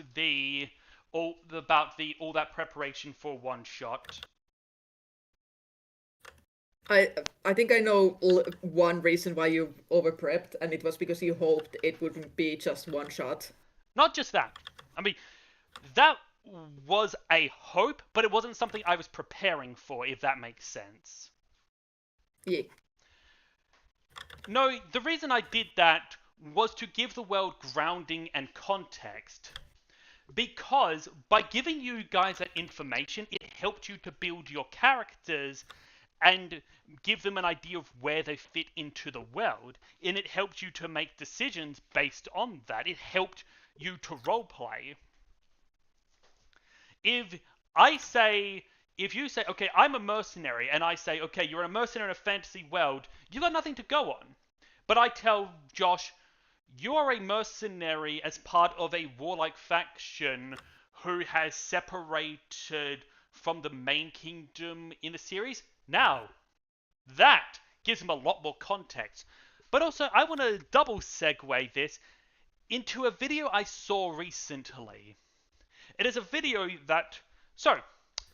Speaker 1: all that preparation for one shot?
Speaker 2: I think I know one reason why you over prepped, and it was because you hoped it wouldn't be just one shot.
Speaker 1: Not just that. I mean, that was a hope, but it wasn't something I was preparing for, if that makes sense.
Speaker 2: Yeah.
Speaker 1: No, the reason I did that was to give the world grounding and context. Because by giving you guys that information, it helped you to build your characters and give them an idea of where they fit into the world. And it helped you to make decisions based on that. It helped you to roleplay. If you say, okay, I'm a mercenary, and I say, okay, you're a mercenary in a fantasy world, you got nothing to go on. But I tell Josh, you are a mercenary as part of a warlike faction who has separated from the main kingdom in the series. Now, that gives him a lot more context. But also, I want to double segue this into a video I saw recently. It is a video that... So,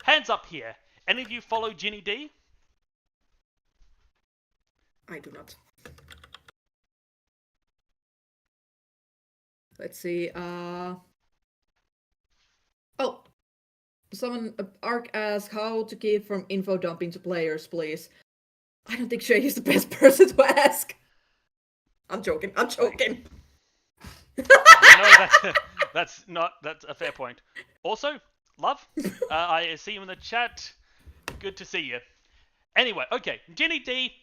Speaker 1: hands up here. Any of you follow Ginny D?
Speaker 2: I do not. Let's see. Oh, someone Ark asked how to keep from info dumping to players, please. I don't think Shay is the best person to ask. I'm joking. I'm joking.
Speaker 1: That's a fair point. Also, love, I see you in the chat. Good to see you. Anyway, okay, Jenny D,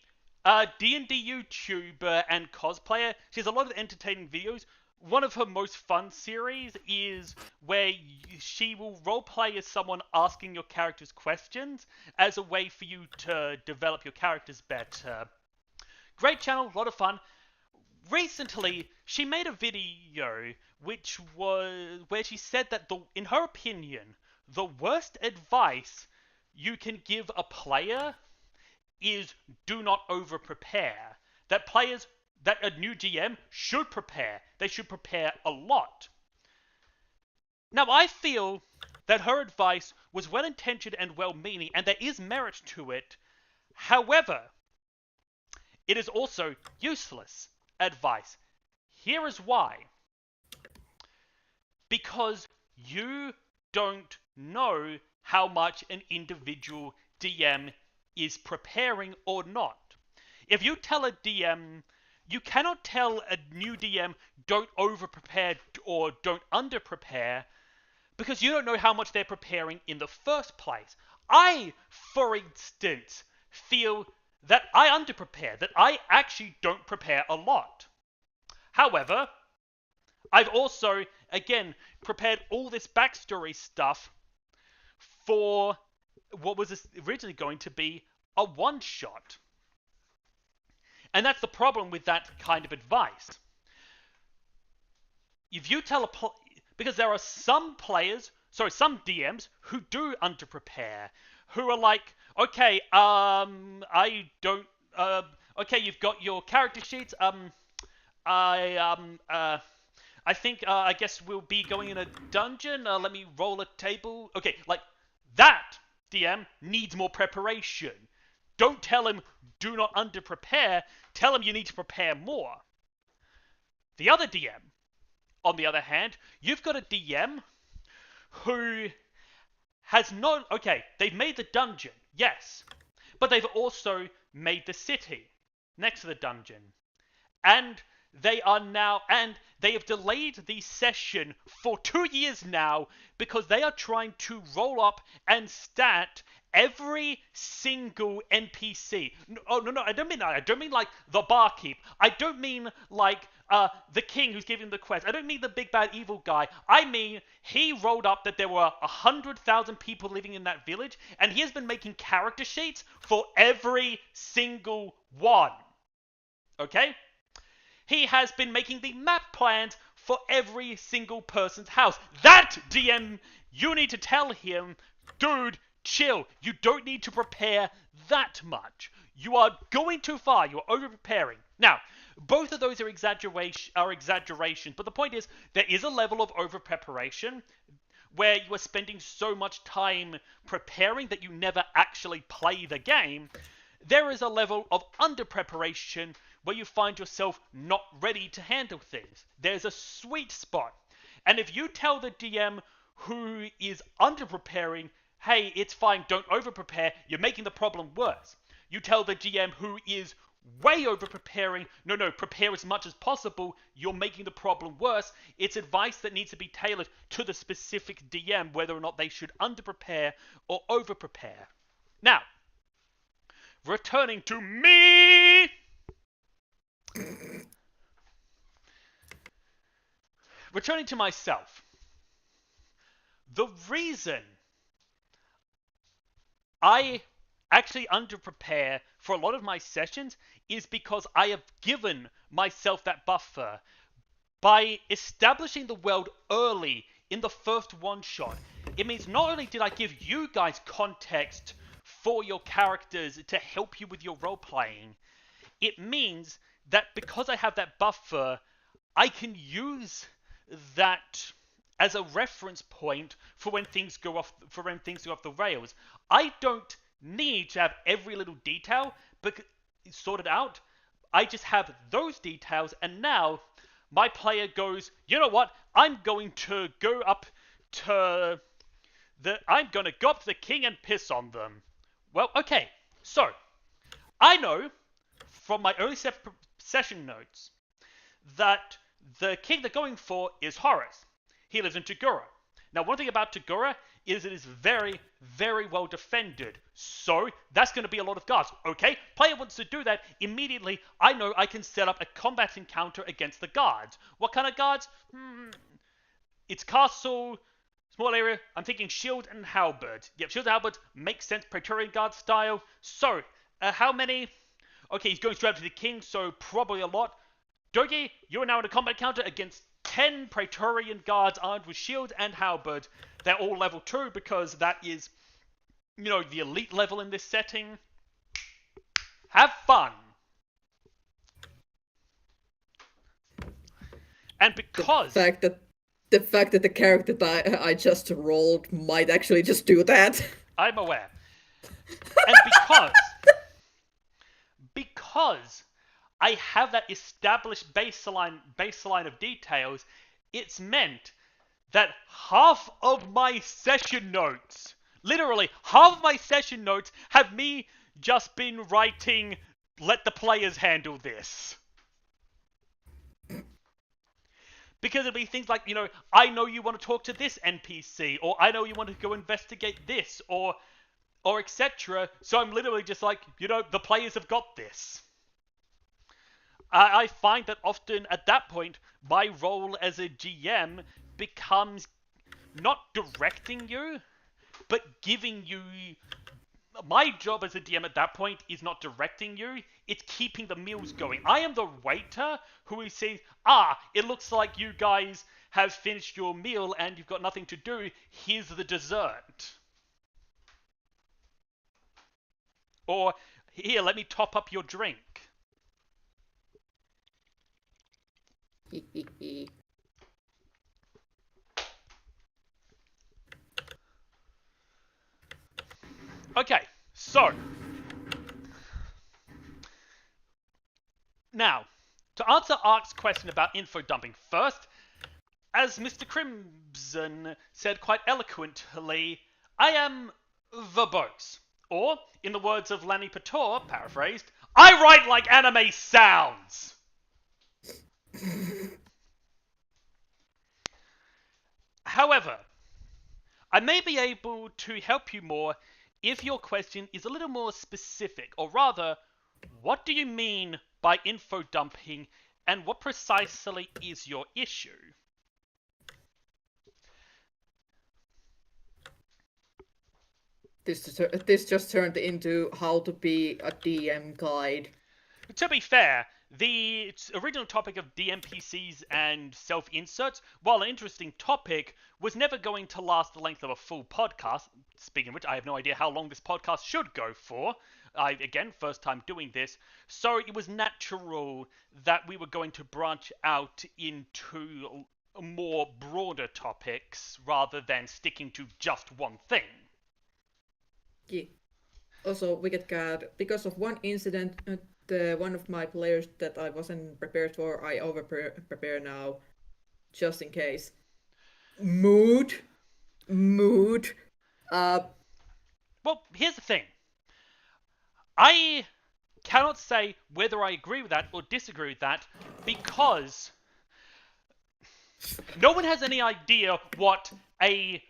Speaker 1: D&D YouTuber and cosplayer. She has a lot of entertaining videos. One of her most fun series is where she will roleplay as someone asking your characters questions as a way for you to develop your characters better. Great channel, a lot of fun. Recently, she made a video which was where she said that in her opinion, the worst advice you can give a player is do not over prepare. That a new GM should prepare. They should prepare a lot. Now, I feel that her advice was well intentioned and well meaning, and there is merit to it. However, it is also useless advice. Here is why. Because you don't know how much an individual DM is preparing or not. If you tell a DM, you cannot tell a new DM, don't over-prepare or don't under-prepare, because you don't know how much they're preparing in the first place. I, for instance, feel that I underprepare, that I actually don't prepare a lot. However, I've also, again, prepared all this backstory stuff for what was originally going to be a one-shot. And that's the problem with that kind of advice. If you tell because there are some DMs who do underprepare, who are like, okay, okay, you've got your character sheets, I think, I guess we'll be going in a dungeon, let me roll a table. Okay, like, that DM needs more preparation. Don't tell him, do not underprepare, tell him you need to prepare more. The other DM, on the other hand, you've got a DM who has not... Okay, they've made the dungeon, yes. But they've also made the city next to the dungeon. And they have delayed the session for 2 years now because they are trying to roll up and stat every single NPC. No, I don't mean that. I don't mean like the barkeep. I don't mean like the king who's giving the quest. I don't mean the big bad evil guy. I mean he rolled up that there were 100,000 people living in that village, and he has been making character sheets for every single one. Okay? He has been making the map plans for every single person's house. That DM, you need to tell him, dude, chill. You don't need to prepare that much. You are going too far. You are over-preparing. Now, both of those are exaggerations, but the point is, there is a level of over-preparation where you are spending so much time preparing that you never actually play the game. There is a level of under-preparation where you find yourself not ready to handle things. There's a sweet spot. And if you tell the DM who is under-preparing, hey, it's fine, don't over-prepare, you're making the problem worse. You tell the GM who is way over-preparing, no, prepare as much as possible, you're making the problem worse. It's advice that needs to be tailored to the specific DM, whether or not they should under-prepare or over-prepare. Now, returning to me... Returning to myself. The reason I actually underprepare for a lot of my sessions is because I have given myself that buffer by establishing the world early in the first one-shot. It means not only did I give you guys context for your characters to help you with your role-playing, it means that because I have that buffer, I can use that as a reference point for when things go off the rails. I don't need to have every little detail sorted out. I just have those details, and now my player goes, you know what? I'm going to go up to the king and piss on them. Well, okay. So, I know from my early session notes that the king they're going for is Horus. He lives in Tagura. Now, one thing about Tagura is it is very, very well defended. So, that's going to be a lot of guards. Okay, player wants to do that. Immediately, I know I can set up a combat encounter against the guards. What kind of guards? It's castle, small area. I'm thinking shield and halberd. Yep, shield and halberd makes sense, Praetorian Guard style. So, how many? Okay, he's going straight up to the king, so probably a lot. Dogi, you are now in a combat encounter against 10 Praetorian Guards armed with shield and halberd. They're all level 2 because that is, the elite level in this setting. Have fun. And because...
Speaker 2: The fact that the character that I just rolled might actually just do that.
Speaker 1: I'm aware. And because I have that established baseline of details, it's meant that half of my session notes, literally half of my session notes, have me just been writing, let the players handle this. Because it'll be things like, I know you want to talk to this NPC, or I know you want to go investigate this, or or etc. So I'm literally just like, the players have got this. I find that often at that point, my role as a GM becomes not directing you, but giving you. My job as a DM at that point is not directing you, it's keeping the meals going. I am the waiter who says, it looks like you guys have finished your meal and you've got nothing to do, here's the dessert. Or, here, let me top up your drink. Okay, so. Now, to answer Ark's question about info dumping first, as Mr. Crimson said quite eloquently, I am verbose. Or, in the words of Lanny Pator, paraphrased, I write like anime sounds! However, I may be able to help you more if your question is a little more specific, or rather, what do you mean by info dumping, and what precisely is your issue?
Speaker 2: This just turned into how to be a DM guide.
Speaker 1: To be fair, the original topic of GMPCs and self-inserts, while an interesting topic, was never going to last the length of a full podcast. Speaking of which, I have no idea how long this podcast should go for. Again, first time doing this. So it was natural that we were going to branch out into more broader topics rather than sticking to just one thing.
Speaker 2: Yeah. Also, Wicked Cat, because of one incident, one of my players that I wasn't prepared for, I over-prepare now, just in case. Mood.
Speaker 1: Well, here's the thing. I cannot say whether I agree with that or disagree with that because no one has any idea what a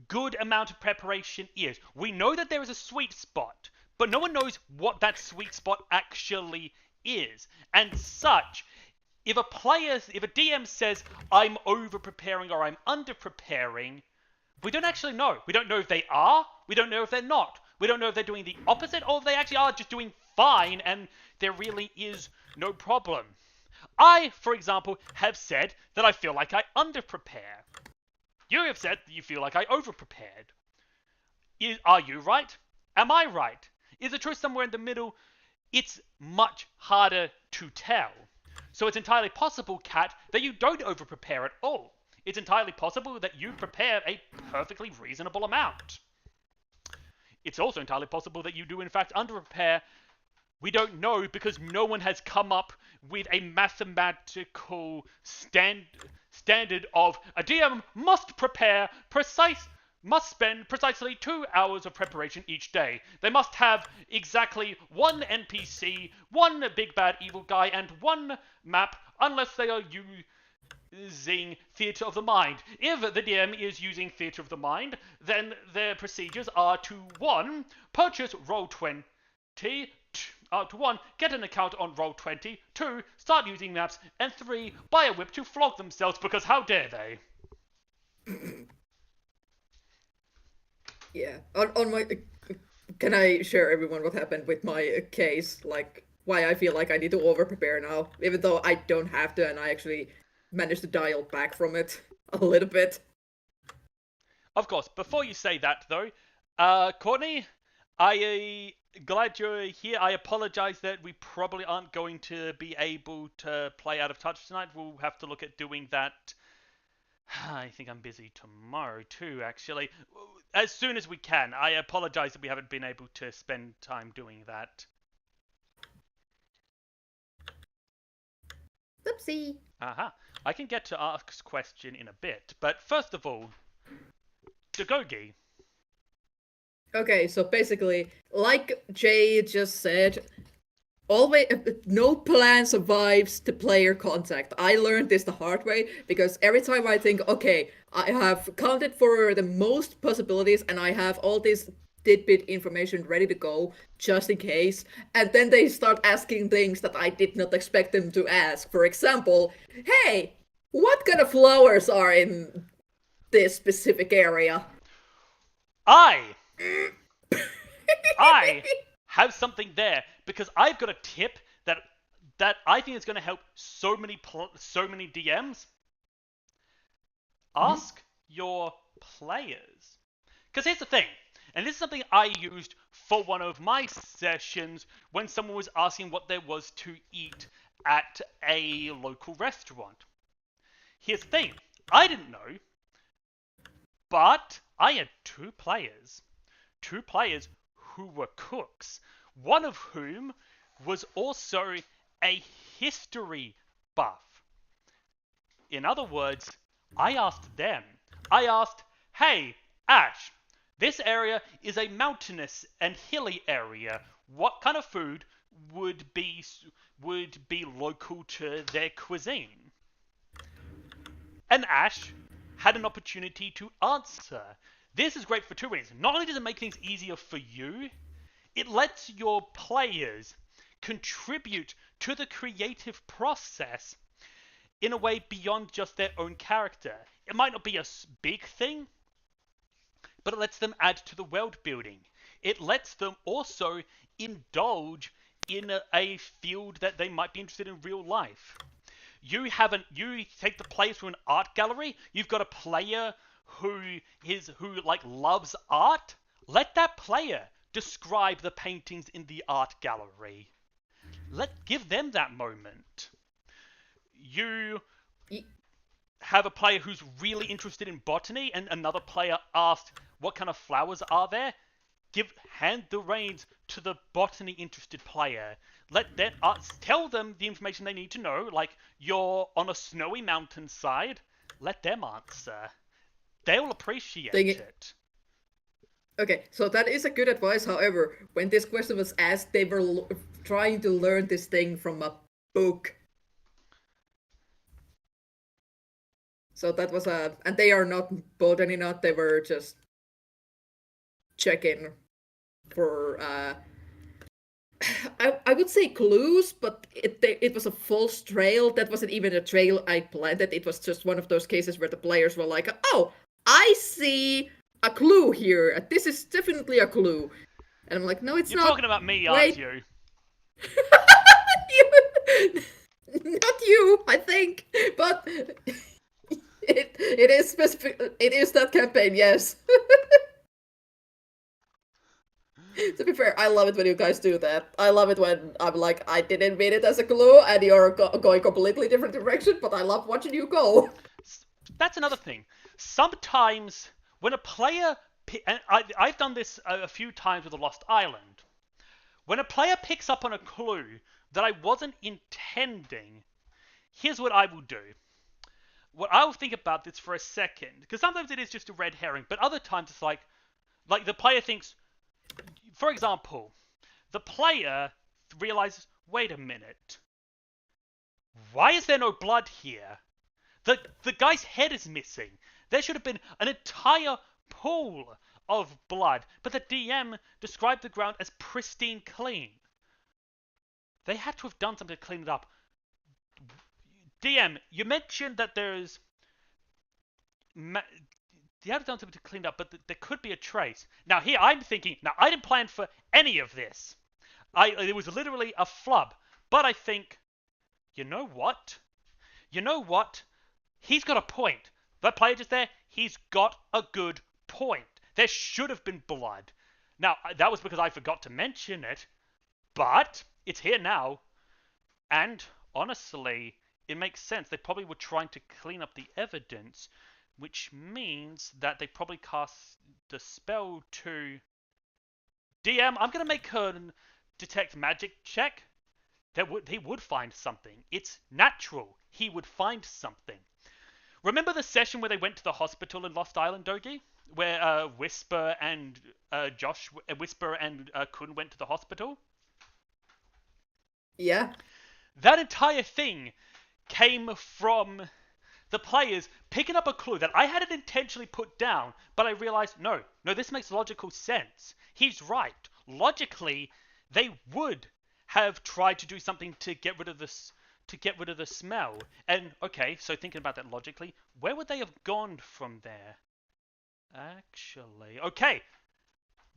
Speaker 1: good amount of preparation is. We know that there is a sweet spot, but no one knows what that sweet spot actually is. And such, if a DM says, I'm over-preparing or I'm under-preparing, we don't actually know. We don't know if they are, we don't know if they're not. We don't know if they're doing the opposite or if they actually are just doing fine and there really is no problem. I, for example, have said that I feel like I under-prepare. You have said that you feel like I over-prepared. Are you right? Am I right? Is the truth somewhere in the middle? It's much harder to tell. So it's entirely possible, Kat, that you don't over-prepare at all. It's entirely possible that you prepare a perfectly reasonable amount. It's also entirely possible that you do in fact under-prepare. We don't know because no one has come up with a mathematical standard of a DM must spend precisely 2 hours of preparation each day. They must have exactly one NPC, one big bad evil guy, and one map, unless they are using Theatre of the Mind. If the DM is using Theatre of the Mind, then their procedures are to 1. Purchase Roll20, to 1. Get an account on Roll20, 2. Start using maps, and 3. Buy a whip to flog themselves, because how dare they?
Speaker 2: Yeah. On my... Can I share everyone what happened with my case? Like, why I feel like I need to over-prepare now, even though I don't have to, and I actually managed to dial back from it a little bit.
Speaker 1: Of course, before you say that, though, Courtney, glad you're here. I apologize that we probably aren't going to be able to play Out of Touch tonight. We'll have to look at doing that. I think I'm busy tomorrow too, actually. As soon as we can. I apologize that we haven't been able to spend time doing that.
Speaker 2: Oopsie.
Speaker 1: Aha. I can get to Ark's question in a bit, but first of all, Dagogi.
Speaker 2: Okay, so basically, like Jay just said, always no plan survives the player contact. I learned this the hard way because every time I think, okay, I have counted for the most possibilities and I have all this tidbit information ready to go just in case, and then they start asking things that I did not expect them to ask. For example, hey, what kind of flowers are in this specific area?
Speaker 1: I I have something there because I've got a tip that I think is going to help so many DMs.
Speaker 2: Mhm.
Speaker 1: Ask your players. Because here's the thing, and this is something I used for one of my sessions when someone was asking what there was to eat at a local restaurant. Here's the thing, I didn't know, but I had two players who were cooks, one of whom was also a history buff. In other words, I asked them, I asked, hey, Ash, this area is a mountainous and hilly area. What kind of food would be local to their cuisine? And Ash had an opportunity to answer. This is great for two reasons. Not only does it make things easier for you, it lets your players contribute to the creative process in a way beyond just their own character. It might not be a big thing, but it lets them add to the world building. It lets them also indulge in a field that they might be interested in real life. You take the players to an art gallery. You've got a player who like loves art. Let that player describe the paintings in the art gallery. Give them that moment. You have a player who's really interested in botany and another player asked what kind of flowers are there. Hand the reins to the botany interested player. Let them tell them the information they need to know, like you're on a snowy mountainside. Let them answer. They'll
Speaker 2: Thing
Speaker 1: appreciate
Speaker 2: it.
Speaker 1: it.
Speaker 2: Okay, so that is a good advice. However, when this question was asked, they were trying to learn this thing from a book. So that was a, and they are not botany nut. They were just checking for I would say clues, but it was a false trail. That wasn't even a trail I planted. It was just one of those cases where the players were like, "Oh, I see a clue here. This is definitely a clue." And I'm like, "No, it's
Speaker 1: You're
Speaker 2: not.
Speaker 1: talking about me, aren't
Speaker 2: Wait,
Speaker 1: you?
Speaker 2: not you, I think, but it is specific. It is that campaign, yes." To be fair, I love it when you guys do that. I love it when I'm like, I didn't mean it as a clue, and you're going completely different direction. But I love watching you go.
Speaker 1: That's another thing. Sometimes when a player, and I've done this a few times with the Lost Island, when a player picks up on a clue that I wasn't intending, here's what I will do. What I'll think about this for a second, because sometimes it is just a red herring, but other times it's like the player thinks, for example, the player realizes, wait a minute, why is there no blood here? The guy's head is missing. There should have been an entire pool of blood, but the DM described the ground as pristine clean. They had to have done something to clean it up. DM, you mentioned that there's you have done something to clean it up, but there could be a trace. Now here I'm thinking. Now I didn't plan for any of this. It was literally a flub. But I think, you know what? You know what? He's got a point. That player just there, he's got a good point. There should have been blood. Now, that was because I forgot to mention it, but it's here now. And honestly, it makes sense. They probably were trying to clean up the evidence, which means that they probably cast the spell to DM. I'm going to make her detect magic check. He would find something. It's natural. He would find something. Remember the session where they went to the hospital in Lost Island, Dogi? Where Whisper and Whisper and Kun went to the hospital?
Speaker 2: Yeah.
Speaker 1: That entire thing came from the players picking up a clue that I hadn't intentionally put down, but I realized, no, this makes logical sense. He's right. Logically, they would have tried to do something to get rid of this, to get rid of the smell. And okay, so thinking about that logically, where would they have gone from there? Actually, okay,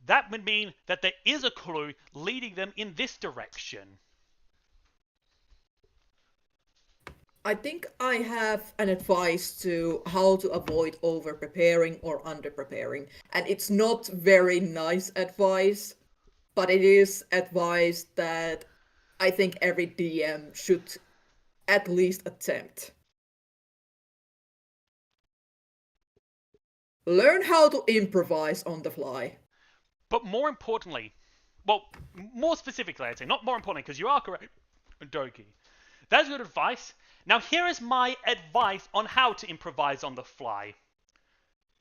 Speaker 1: that would mean that there is a clue leading them in this direction.
Speaker 2: I think I have an advice to how to avoid over preparing or under preparing. And it's not very nice advice, but it is advice that I think every DM should at least attempt. Learn how to improvise on the fly.
Speaker 1: But more importantly, well, more specifically, I'd say, not more importantly, because you are correct, Doki. That's good advice. Now, here is my advice on how to improvise on the fly.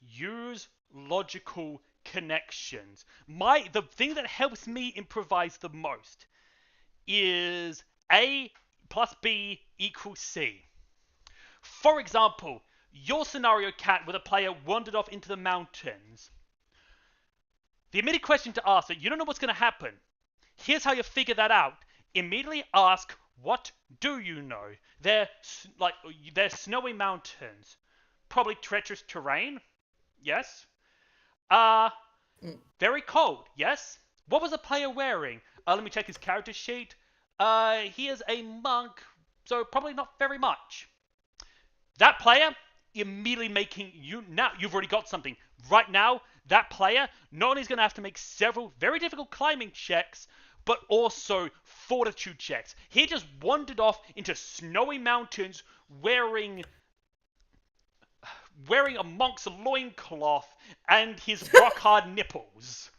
Speaker 1: Use logical connections. The thing that helps me improvise the most is A plus B equals C. For example, your scenario, Cat, where the player wandered off into the mountains. The immediate question to ask is, you don't know what's going to happen. Here's how you figure that out. Immediately ask, what do you know? They're snowy mountains. Probably treacherous terrain. Yes.
Speaker 2: Mm.
Speaker 1: Very cold. Yes. What was the player wearing? Let me check his character sheet. He is a monk, so probably not very much. That player immediately making you now you've already got something. Right now, that player not only is going to have to make several very difficult climbing checks, but also fortitude checks. He just wandered off into snowy mountains wearing a monk's loincloth and his rock hard nipples.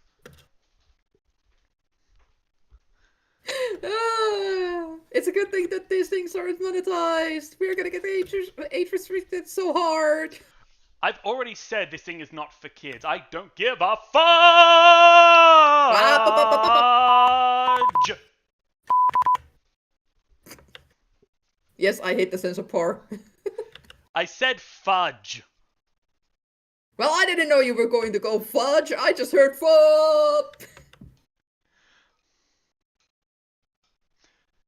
Speaker 2: It's a good thing that these things aren't monetized. We're gonna get age restricted so hard.
Speaker 1: I've already said this thing is not for kids. I don't give a fudge.
Speaker 2: Yes, I hate the sense of poor.
Speaker 1: I said fudge.
Speaker 2: Well, I didn't know you were going to go fudge. I just heard fudge.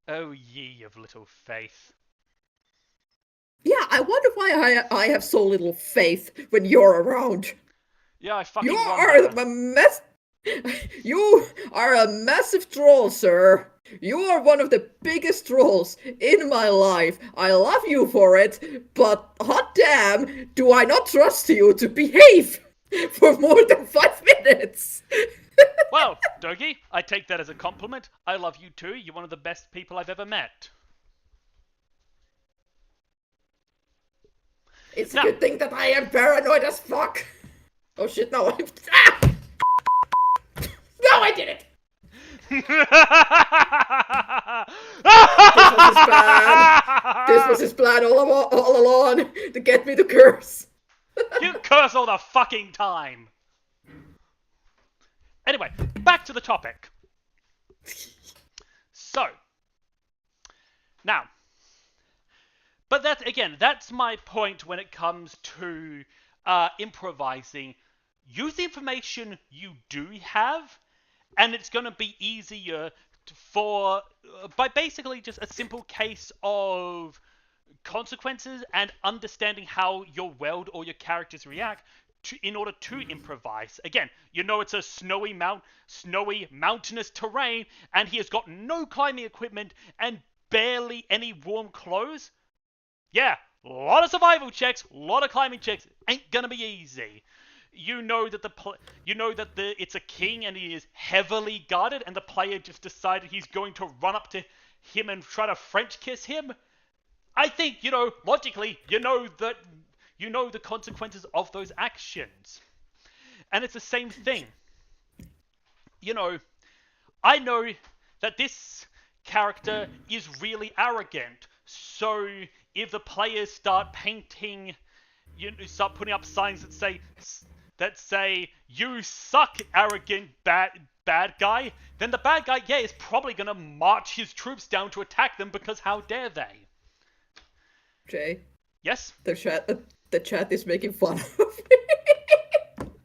Speaker 1: Oh, ye of little faith.
Speaker 2: Yeah, I wonder why I have so little faith when you're around.
Speaker 1: Yeah, I fucking
Speaker 2: You
Speaker 1: wonder.
Speaker 2: are a mess. You are a massive troll, sir. You are one of the biggest trolls in my life. I love you for it, but hot damn, do I not trust you to behave for more than 5 minutes?
Speaker 1: Well, Dogi, I take that as a compliment. I love you too. You're one of the best people I've ever met.
Speaker 2: It's a
Speaker 1: Now,
Speaker 2: good thing that I am paranoid as fuck. Oh shit, no, I'm. Ah! No, I did it! This was his plan. This was his plan all along to get me to curse.
Speaker 1: You curse all the fucking time. Anyway, back to the topic. So, now, but that's my point when it comes to improvising. Use the information you do have, and it's going to be easier by basically just a simple case of consequences and understanding how your world or your characters react in order to improvise. Again, you know it's a snowy mountainous terrain, and he has got no climbing equipment and barely any warm clothes. Yeah, a lot of survival checks, a lot of climbing checks. Ain't gonna be easy. You know that it's a king and he is heavily guarded, and the player just decided he's going to run up to him and try to French kiss him. I think, logically, you know the consequences of those actions. And it's the same thing. I know that this character is really arrogant. So if the players start putting up signs that say that say, "You suck, arrogant bad guy," then the bad guy, is probably gonna march his troops down to attack them because how dare they?
Speaker 2: Jay,
Speaker 1: Yes?
Speaker 2: the chat is making fun of me.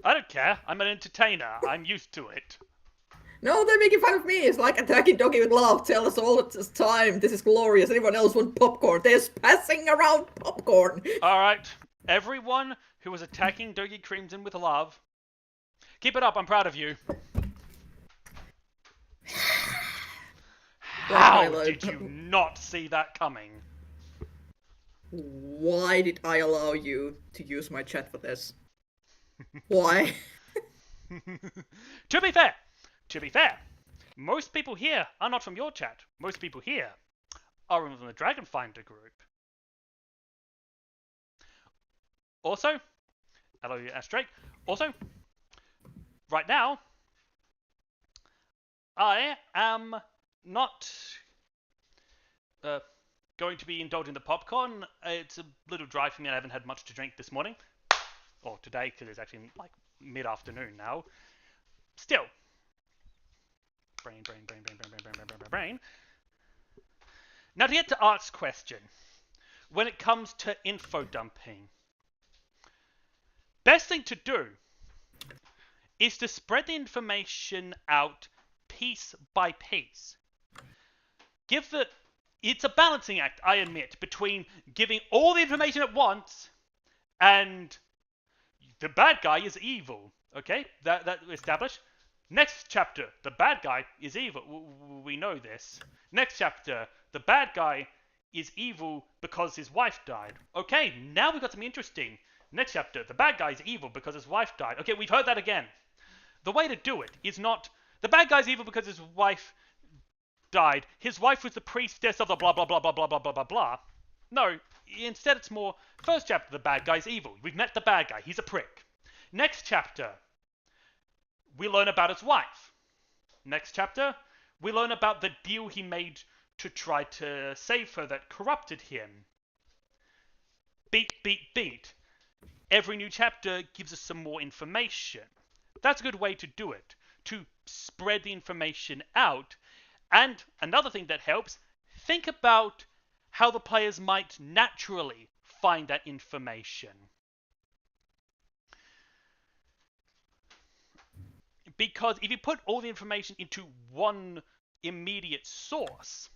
Speaker 1: I don't care. I'm an entertainer. I'm used to it.
Speaker 2: No, they're making fun of me. It's like attacking doggy with love. Tell us all the time. This is glorious. Anyone else want popcorn? They're passing around popcorn.
Speaker 1: Alright. Everyone who was attacking Doggy Crimson with love, keep it up. I'm proud of you. How did you not see that coming?
Speaker 2: Why did I allow you to use my chat for this? Why?
Speaker 1: To be fair, most people here are not from your chat. Most people here are from the Dragon Finder group. Also, hello, Astrake. Also, right now, I am not going to be indulging the popcorn. It's a little dry for me. I haven't had much to drink this morning. Or today, because it's actually like mid-afternoon now. Still. Brain. Now to get to Art's question. When it comes to info dumping, best thing to do is to spread the information out piece by piece. It's a balancing act, I admit, between giving all the information at once and the bad guy is evil. Okay, that established. Next chapter, the bad guy is evil. We know this. Next chapter, the bad guy is evil because his wife died. Okay, now we've got something interesting. Next chapter, the bad guy is evil because his wife died. Okay, we've heard that again. The way to do it is not, the bad guy's evil because his wife died. His wife was the priestess of the blah blah blah blah blah blah blah blah blah. No, instead it's more, first chapter, the bad guy's evil. We've met the bad guy. He's a prick. Next chapter, we learn about his wife. Next chapter, we learn about the deal he made to try to save her that corrupted him. Beat. Every new chapter gives us some more information. That's a good way to do it, to spread the information out. And another thing that helps, think about how the players might naturally find that information. Because if you put all the information into one immediate source,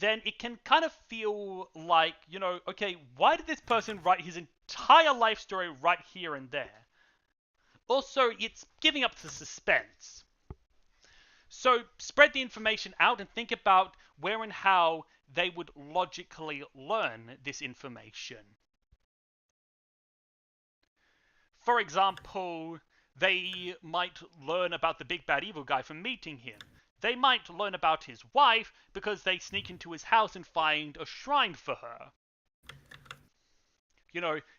Speaker 1: then it can kind of feel like, okay, why did this person write his entire life story right here and there? Also, it's giving up the suspense. So spread the information out and think about where and how they would logically learn this information. For example, they might learn about the big bad evil guy from meeting him. They might learn about his wife because they sneak into his house and find a shrine for her.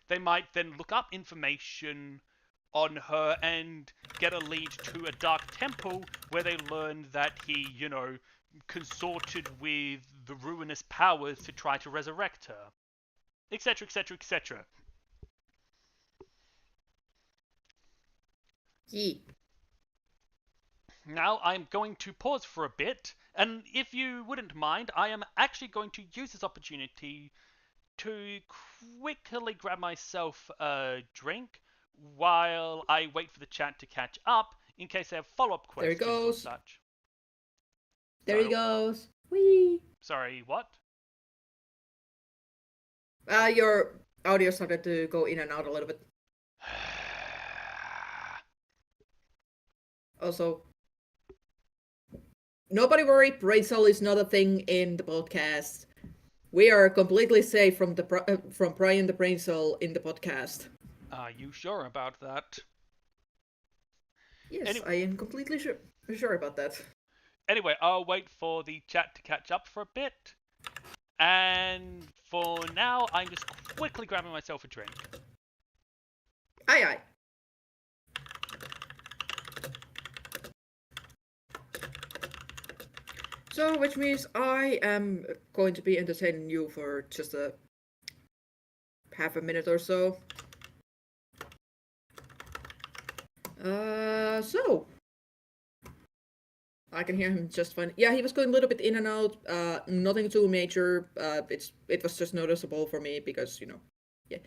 Speaker 1: They might then look up information on her and get a lead to a dark temple where they learn that he, consorted with the ruinous powers to try to resurrect her. Etc, etc, etc. Now I'm going to pause for a bit, and if you wouldn't mind, I am actually going to use this opportunity to quickly grab myself a drink while I wait for the chat to catch up in case they have follow-up questions or such.
Speaker 2: There he goes. Whee!
Speaker 1: Sorry, what?
Speaker 2: Your audio started to go in and out a little bit. Also, nobody worry, brain cell is not a thing in the podcast. We are completely safe from Brian the brain cell in the podcast.
Speaker 1: Are you sure about that?
Speaker 2: Yes, I am completely sure about that.
Speaker 1: Anyway, I'll wait for the chat to catch up for a bit. And for now, I'm just quickly grabbing myself a drink.
Speaker 2: Aye. So, which means I am going to be entertaining you for just a half a minute or so. So I can hear him just fine. Yeah, he was going a little bit in and out. Nothing too major. It was just noticeable for me because yeah.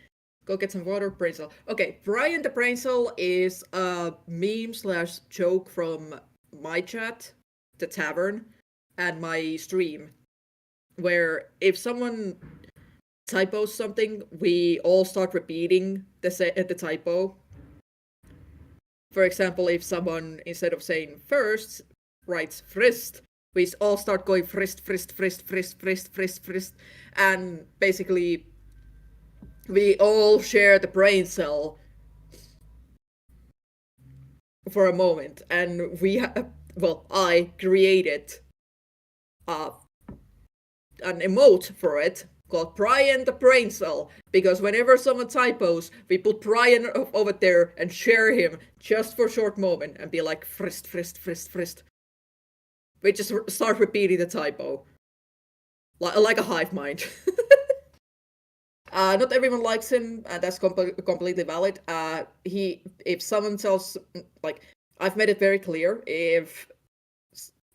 Speaker 2: Go get some water, brain cell. Okay, Brian the brain cell is a meme slash joke from my chat, the tavern, and my stream, where if someone typos something, we all start repeating the typo. For example, if someone, instead of saying first, writes frist, we all start going frist, frist, frist, frist, frist, frist, frist. And basically, we all share the brain cell for a moment. And I created uh, an emote for it called Brian the Brain Cell, because whenever someone typos, we put Brian over there and share him just for a short moment and be like, frist, frist, frist, frist. We just start repeating the typo. Like a hive mind. Not everyone likes him, and that's completely valid. If someone tells, like, I've made it very clear, if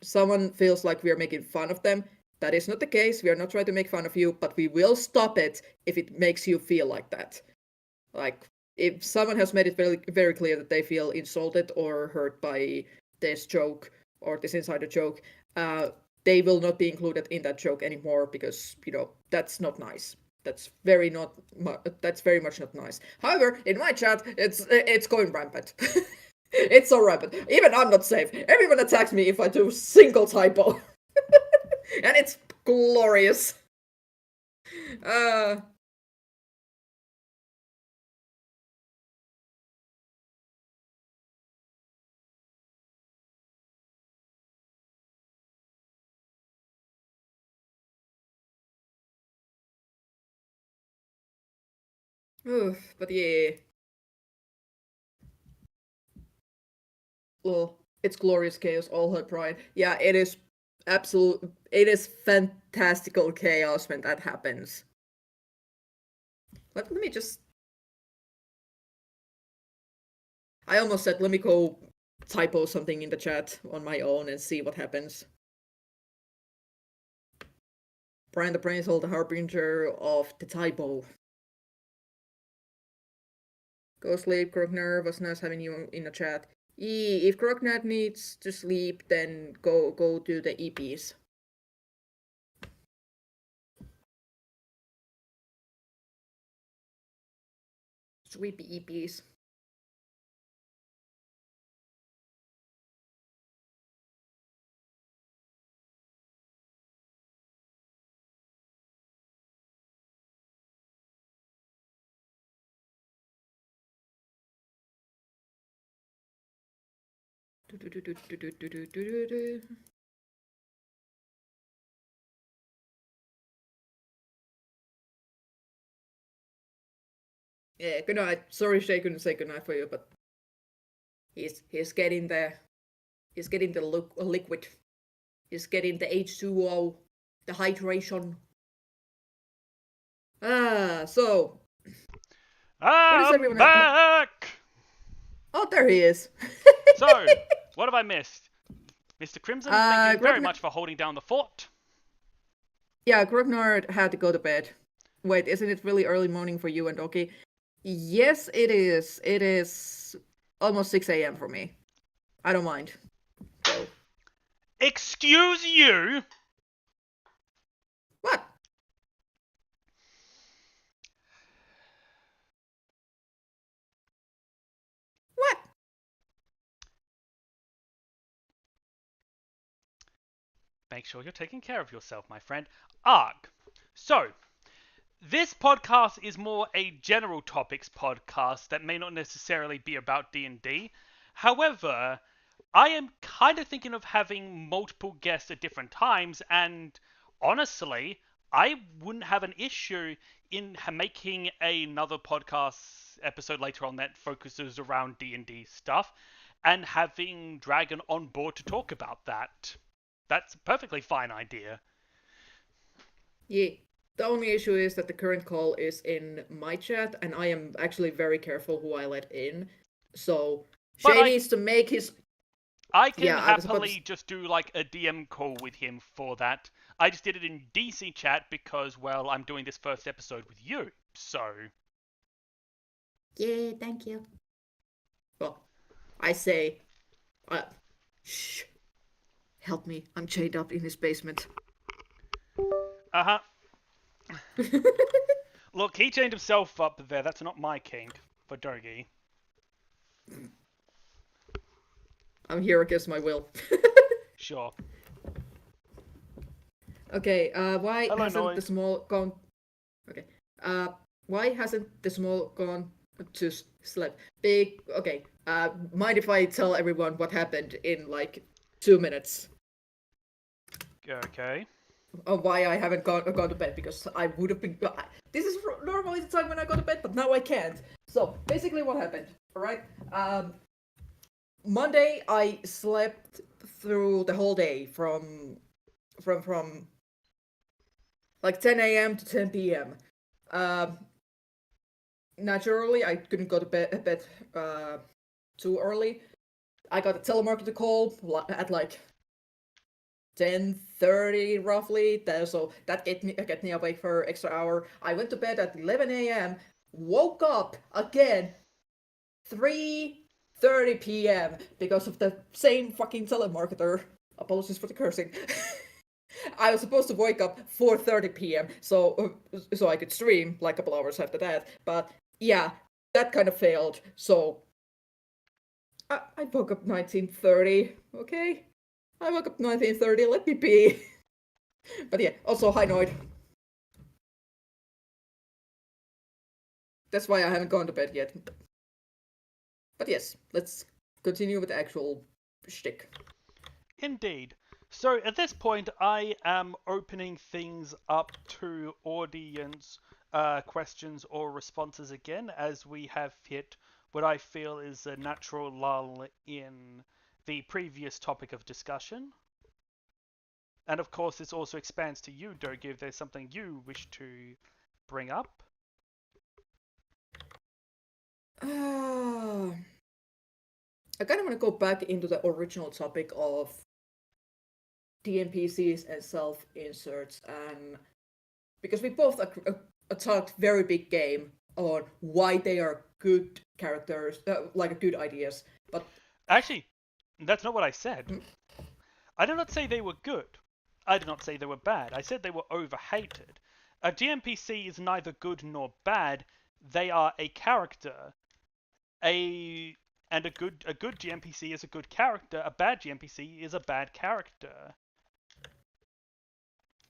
Speaker 2: someone feels like we are making fun of them, that is not the case. We are not trying to make fun of you, but we will stop it if it makes you feel like that. Like, if someone has made it very, very clear that they feel insulted or hurt by this joke or this insider joke, they will not be included in that joke anymore because, that's not nice. That's very much not nice. However, in my chat, it's going rampant. It's so rampant. Even I'm not safe. Everyone attacks me if I do a single typo. And it's glorious. Uh, but yeah. Well, it's glorious chaos, all her pride. Yeah, it is it is fantastical chaos when that happens. Let me just I almost said let me go typo something in the chat on my own and see what happens. Brian the Brain Soul, the harbinger of the typo. Go sleep, Krogner. Was nice having you in the chat. If Krogner needs to sleep, then go do the EPs. Sweepy EPs. Yeah, good night. Sorry, Shay couldn't say good night for you, but he's getting the liquid. He's getting the H2O, the hydration. So what is
Speaker 1: I'm
Speaker 2: everyone?
Speaker 1: back!
Speaker 2: Oh, there he is.
Speaker 1: So, what have I missed? Mr. Crimson, thank you very much for holding down the fort.
Speaker 2: Yeah, Grognard had to go to bed. Wait, isn't it really early morning for you and Doki? Yes, it is. It is almost 6 a.m. for me. I don't mind. So.
Speaker 1: Excuse you?
Speaker 2: What? What?
Speaker 1: Make sure you're taking care of yourself, my friend. Arg. So, this podcast is more a general topics podcast that may not necessarily be about D&D. However, I am kind of thinking of having multiple guests at different times, and honestly, I wouldn't have an issue in making another podcast episode later on that focuses around D&D stuff and having Dragon on board to talk about that. That's a perfectly fine idea.
Speaker 2: Yeah. The only issue is that the current call is in my chat, and I am actually very careful who I let in. So
Speaker 1: But
Speaker 2: Shay needs to make his.
Speaker 1: I can
Speaker 2: Yeah, I was about to.
Speaker 1: happily just do like a DM call with him for that. I just did it in DC chat because, well, I'm doing this first episode with you, so.
Speaker 2: Yeah, thank you. Well, I say, shh, help me. I'm chained up in his basement.
Speaker 1: Uh huh. Look, he chained himself up there. That's not my kink for Dogi.
Speaker 2: I'm here against my will.
Speaker 1: Sure.
Speaker 2: Okay, why
Speaker 1: Hello,
Speaker 2: hasn't the
Speaker 1: noise.
Speaker 2: small gone? Okay, why hasn't the small gone to sleep? Big. Okay, mind if I tell everyone what happened in like 2 minutes?
Speaker 1: Okay.
Speaker 2: Why I haven't gone to bed, because I would have been. This is normally the time when I go to bed, but now I can't. So basically, what happened? All right. Monday I slept through the whole day from like 10 a.m. to 10 p.m. Naturally, I couldn't go to bed too early. I got a telemarketer call at like 10:30 roughly. So that get me awake for extra hour. I went to bed at 11 a.m. Woke up again 3:30 p.m. because of the same fucking telemarketer. Apologies for the cursing. I was supposed to wake up 4:30 p.m. so I could stream like a couple hours after that. But yeah, that kind of failed. So I woke up 19:30. Okay, I woke up 19:30. Let me be. But yeah, also hi Noid. That's why I haven't gone to bed yet. But yes, let's continue with the actual shtick.
Speaker 1: Indeed. So at this point, I am opening things up to audience questions or responses again, as we have hit what I feel is a natural lull in the previous topic of discussion. And of course, this also expands to you, Dogi, if there's something you wish to bring up.
Speaker 2: I kind of want to go back into the original topic of GMPCs and self-inserts, because we both talked very big game on why they are good characters, like good ideas. But
Speaker 1: Actually, that's not what I said. I did not say they were good. I did not say they were bad. I said they were overhated. A GMPC is neither good nor bad. They are a character. A good GMPC is a good character. A bad GMPC is a bad character.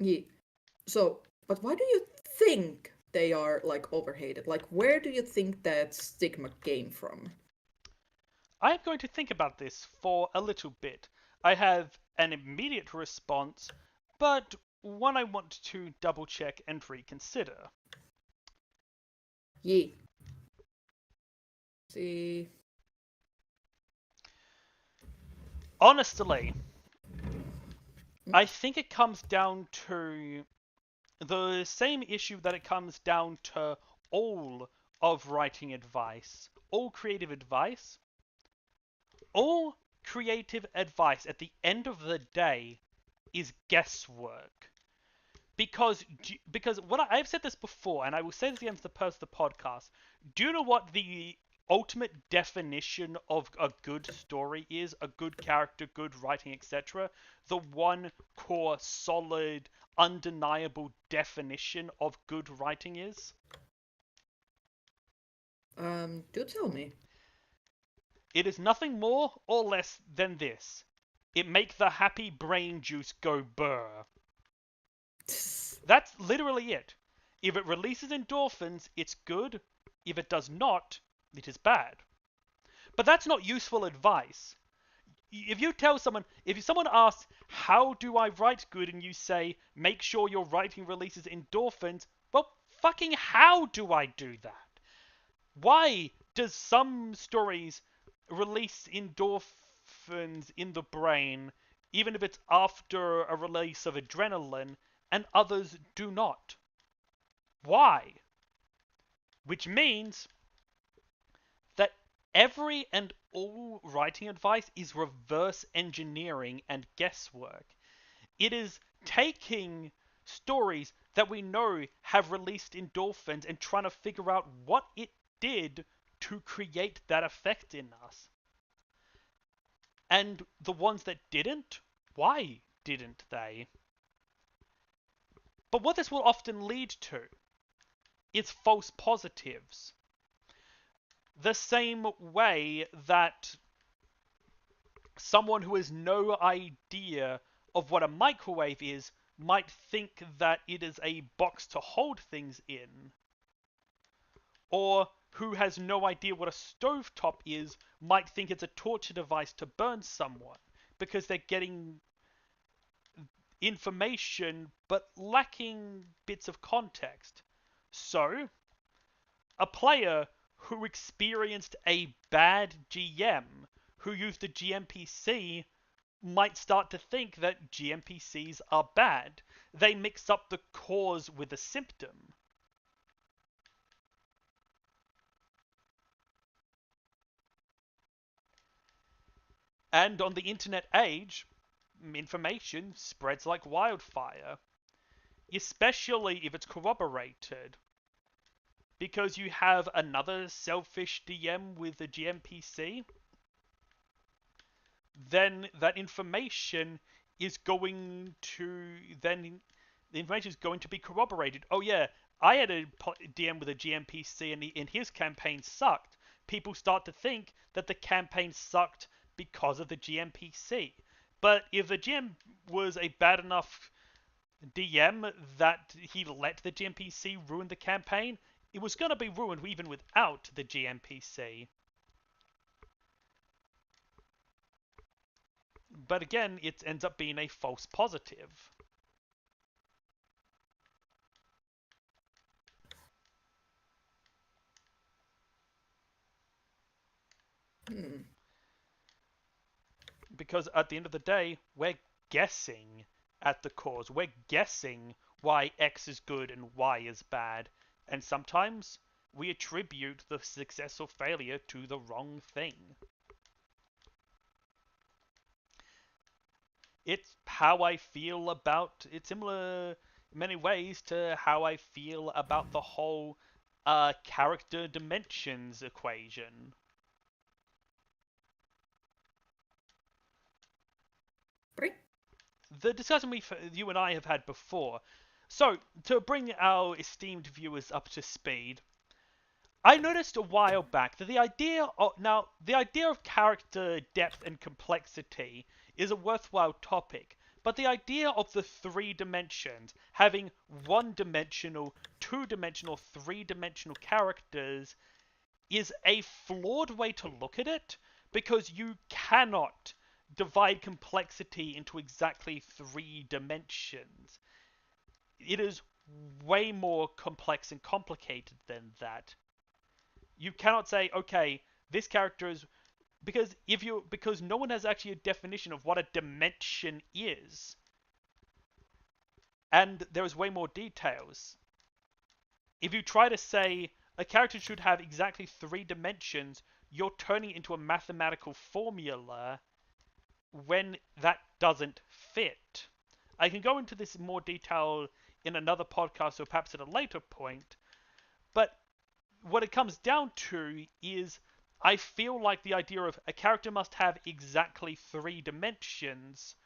Speaker 2: yeah, so, but why do you think they are like overhated? Like, where do you think that stigma came from?
Speaker 1: I am going to think about this for a little bit. I have an immediate response, but one I want to double check and reconsider.
Speaker 2: Yeah. See.
Speaker 1: Honestly, I think it comes down to the same issue that it comes down to all of writing advice, all creative advice. All creative advice at the end of the day is guesswork. Because I've said this before, and I will say this again for the podcast. Do you know what the ultimate definition of a good story is? A good character, good writing, etc. The one core, solid, undeniable definition of good writing is?
Speaker 2: Do tell me.
Speaker 1: It is nothing more or less than this. It make the happy brain juice go burr. That's literally it. If it releases endorphins, it's good. If it does not, it is bad. But that's not useful advice. If someone asks, how do I write good, and you say, make sure your writing releases endorphins, well, fucking how do I do that? Why does some stories release endorphins in the brain, even if it's after a release of adrenaline, and others do not? Why? Which means that every and all writing advice is reverse engineering and guesswork. It is taking stories that we know have released endorphins and trying to figure out what it did to create that effect in us. And the ones that didn't, why didn't they? But what this will often lead to is false positives. The same way that someone who has no idea of what a microwave is might think that it is a box to hold things in, or who has no idea what a stovetop is might think it's a torture device to burn someone, because they're getting information but lacking bits of context. So, a player who experienced a bad GM, who used a GMPC, might start to think that GMPCs are bad. They mix up the cause with the symptom. And on the internet age, information spreads like wildfire, especially if it's corroborated. Because you have another selfish DM with a GMPC, then that information is going to then the information is going to be corroborated. Oh yeah, I had a DM with a GMPC and his campaign sucked. People start to think that the campaign sucked because of the GMPC. But if the GM was a bad enough DM that he let the GMPC ruin the campaign, it was going to be ruined even without the GMPC. But again, it ends up being a false positive. Because at the end of the day, we're guessing at the cause. We're guessing why X is good and Y is bad. And sometimes we attribute the success or failure to the wrong thing. It's how I feel about it's similar in many ways to how I feel about the whole character dimensions equation.
Speaker 2: Right?
Speaker 1: The discussion you and I have had before. So, to bring our esteemed viewers up to speed, I noticed a while back that the idea of character depth and complexity is a worthwhile topic, but the idea of the three dimensions, having one-dimensional, two-dimensional, three-dimensional characters, is a flawed way to look at it, because you cannot divide complexity into exactly three dimensions. It is way more complex and complicated than that. You cannot say, okay, this character is because no one has actually a definition of what a dimension is. And there is way more details. If you try to say a character should have exactly three dimensions, you're turning it into a mathematical formula when that doesn't fit. I can go into this in more detail in another podcast or perhaps at a later point, but what it comes down to is I feel like the idea of a character must have exactly three dimensions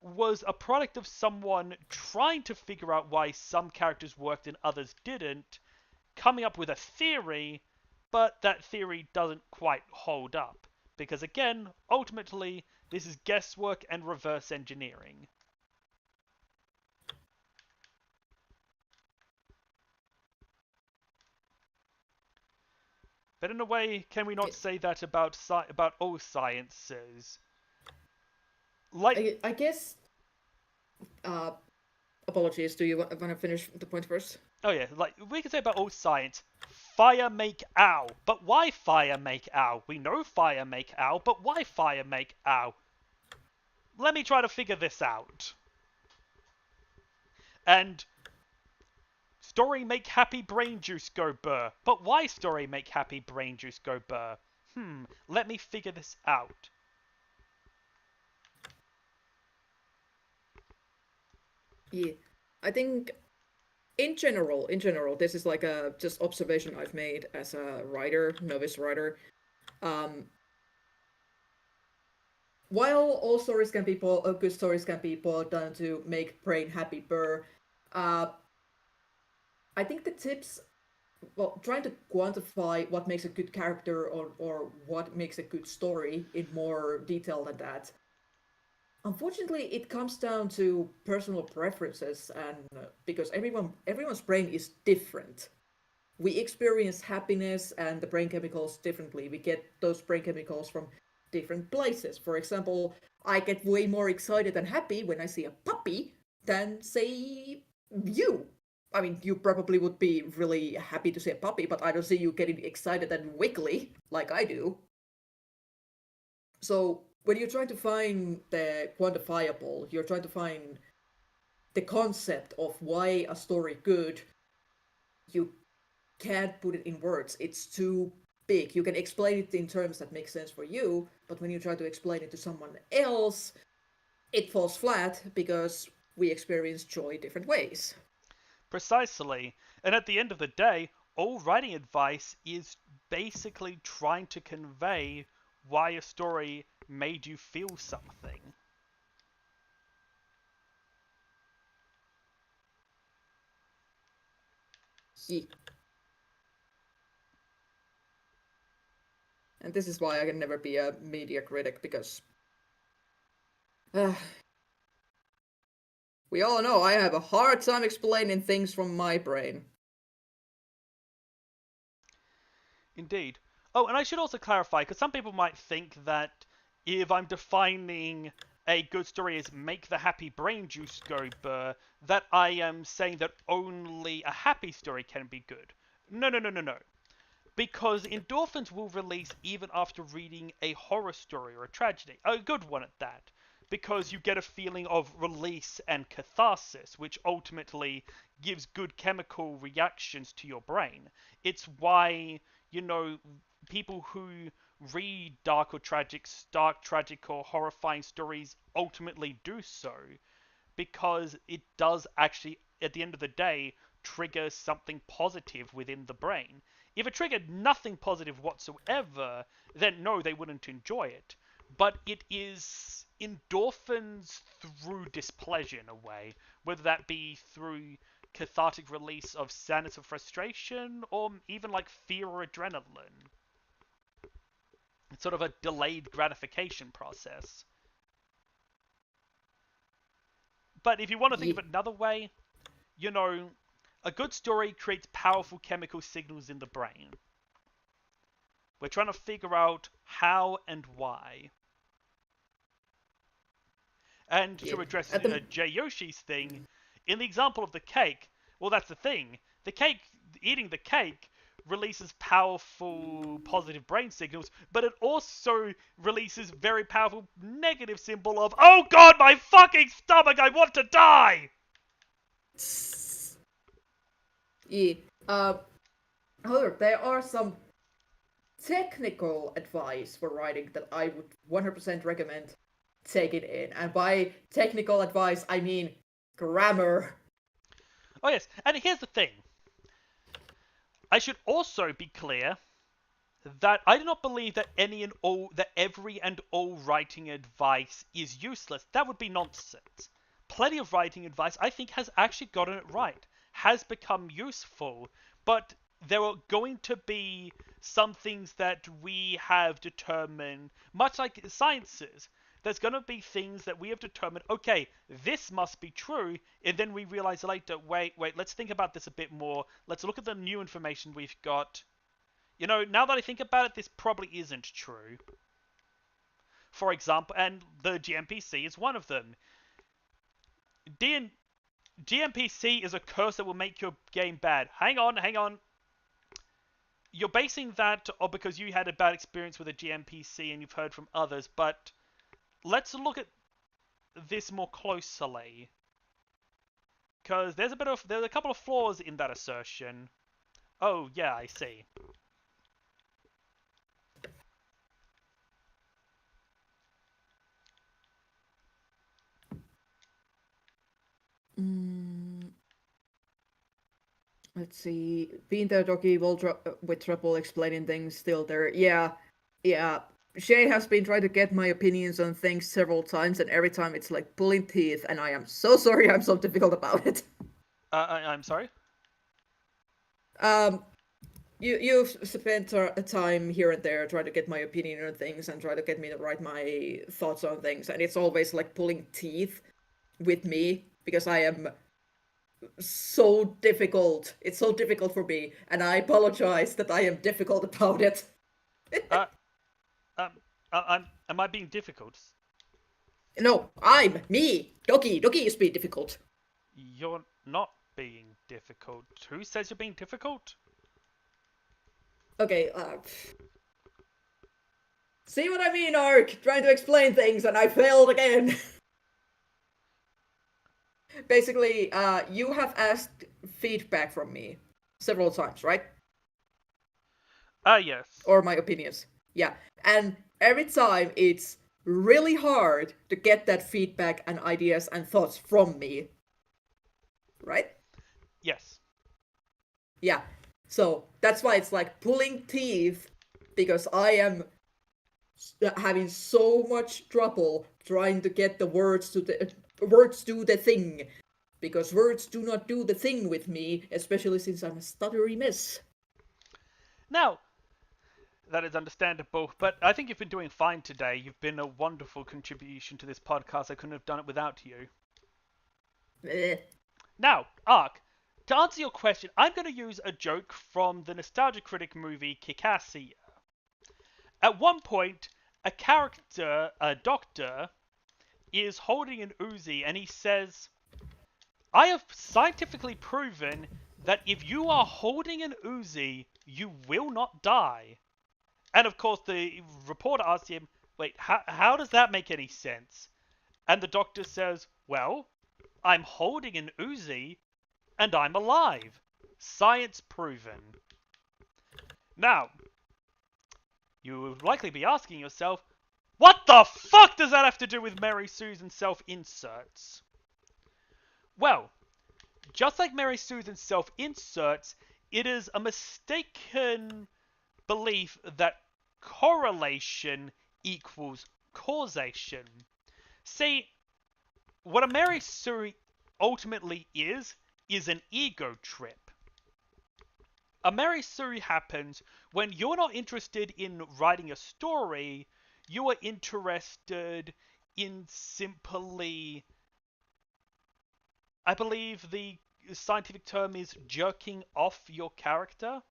Speaker 1: was a product of someone trying to figure out why some characters worked and others didn't, coming up with a theory, but that theory doesn't quite hold up. Because again, ultimately, this is guesswork and reverse engineering. But in a way, can we not say that about all sciences?
Speaker 2: Like, I guess. Apologies. Do you want to finish the point first?
Speaker 1: Oh yeah, like we can say about all science, fire make ow. But why fire make ow? We know fire make ow, but why fire make ow? Let me try to figure this out. And story make happy brain juice go burr. But why story make happy brain juice go burr? let me figure this out.
Speaker 2: Yeah. I think in general, this is like a just observation I've made as a writer, novice writer. Um, while all stories can be good stories can be boiled down to make brain happy burr, uh, I think the tips, well, trying to quantify what makes a good character or what makes a good story in more detail than that. Unfortunately, it comes down to personal preferences, and because everyone's brain is different. We experience happiness and the brain chemicals differently. We get those brain chemicals from different places. For example, I get way more excited and happy when I see a puppy than, say, you. I mean, you probably would be really happy to see a puppy, but I don't see you getting excited and wiggly like I do. So when you're trying to find the quantifiable, you're trying to find the concept of why a story good, you can't put it in words. It's too big. You can explain it in terms that make sense for you, but when you try to explain it to someone else, it falls flat because we experience joy different ways.
Speaker 1: Precisely. And at the end of the day, all writing advice is basically trying to convey why a story made you feel something.
Speaker 2: Yeah. And this is why I can never be a media critic because uh, we all know I have a hard time explaining things from my brain.
Speaker 1: Indeed. Oh, and I should also clarify, because some people might think that if I'm defining a good story as make the happy brain juice go burr, that I am saying that only a happy story can be good. No, no, no, no, no. Because endorphins will release even after reading a horror story or a tragedy, a good one at that. Because you get a feeling of release and catharsis, which ultimately gives good chemical reactions to your brain. It's why, you know, people who read dark, tragic, or horrifying stories ultimately do so because it does actually, at the end of the day, trigger something positive within the brain. If it triggered nothing positive whatsoever, then no, they wouldn't enjoy it. But it is endorphins through displeasure in a way, whether that be through cathartic release of sadness or frustration, or even like fear or adrenaline. It's sort of a delayed gratification process. But if you want to think
Speaker 2: Yeah.
Speaker 1: of it another way, you know, a good story creates powerful chemical signals in the brain. We're trying to figure out how and why. And
Speaker 2: Yeah.
Speaker 1: to address
Speaker 2: At the
Speaker 1: Jay Yoshi's thing, in the example of the cake, well, that's the thing. The cake, eating the cake, releases powerful positive brain signals, but it also releases very powerful negative symbol of, oh god, my fucking stomach, I want to die!
Speaker 2: yeah. Uh, However, there are some technical advice for writing that I would 100% recommend taking in. And by technical advice, I mean grammar.
Speaker 1: Oh yes, and here's the thing. I should also be clear that I do not believe that every and all writing advice is useless. That would be nonsense. Plenty of writing advice I think has actually gotten it right, has become useful, but there are going to be some things that we have determined, much like sciences. There's going to be things that we have determined, okay, this must be true, and then we realize later, wait, let's think about this a bit more. Let's look at the new information we've got. You know, now that I think about it, this probably isn't true. For example, and the GMPC is one of them. GMPC is a curse that will make your game bad. Hang on. You're basing that because you had a bad experience with a GMPC and you've heard from others, but let's look at this more closely. Because there's a couple of flaws in that assertion. Oh, yeah, I see.
Speaker 2: Mm, let's see. Being there, doggy, with trouble explaining things. Still there. Yeah, yeah. Shay has been trying to get my opinions on things several times, and every time it's like pulling teeth. And I am so sorry. I'm so difficult about it.
Speaker 1: I'm sorry.
Speaker 2: Um, you've spent time here and there trying to get my opinion on things and try to get me to write my thoughts on things, and it's always like pulling teeth with me because I am so difficult. It's so difficult for me, and I apologize that I am difficult about it.
Speaker 1: Uh, um, am I being difficult?
Speaker 2: No, I'm me. Doki is being difficult.
Speaker 1: You're not being difficult. Who says you're being difficult?
Speaker 2: Okay, see what I mean, Ark? Trying to explain things and I failed again. Basically, you have asked feedback from me several times, right?
Speaker 1: Yes.
Speaker 2: Or my opinions. Yeah. And every time it's really hard to get that feedback and ideas and thoughts from me. Right?
Speaker 1: Yes.
Speaker 2: Yeah. So that's why it's like pulling teeth because I am having so much trouble trying to get the words to the words do the thing because words do not do the thing with me, especially since I'm a stuttery mess.
Speaker 1: Now, that is understandable, but I think you've been doing fine today. You've been a wonderful contribution to this podcast. I couldn't have done it without you.
Speaker 2: Eh.
Speaker 1: Now, Ark, to answer your question, I'm going to use a joke from the Nostalgia Critic movie Kick-Ass. At one point, a character, a doctor, is holding an Uzi and he says, I have scientifically proven that if you are holding an Uzi, you will not die. And of course, the reporter asks him, wait, how does that make any sense? And the doctor says, well, I'm holding an Uzi and I'm alive. Science proven. Now, you would likely be asking yourself, what the fuck does that have to do with Mary Sue's self-inserts? Well, just like Mary Sue's self-inserts, it is a mistaken belief that correlation equals causation. See, what a Mary Sue ultimately is an ego trip. A Mary Sue happens when you're not interested in writing a story, you are interested in simply, I believe the scientific term is jerking off your character.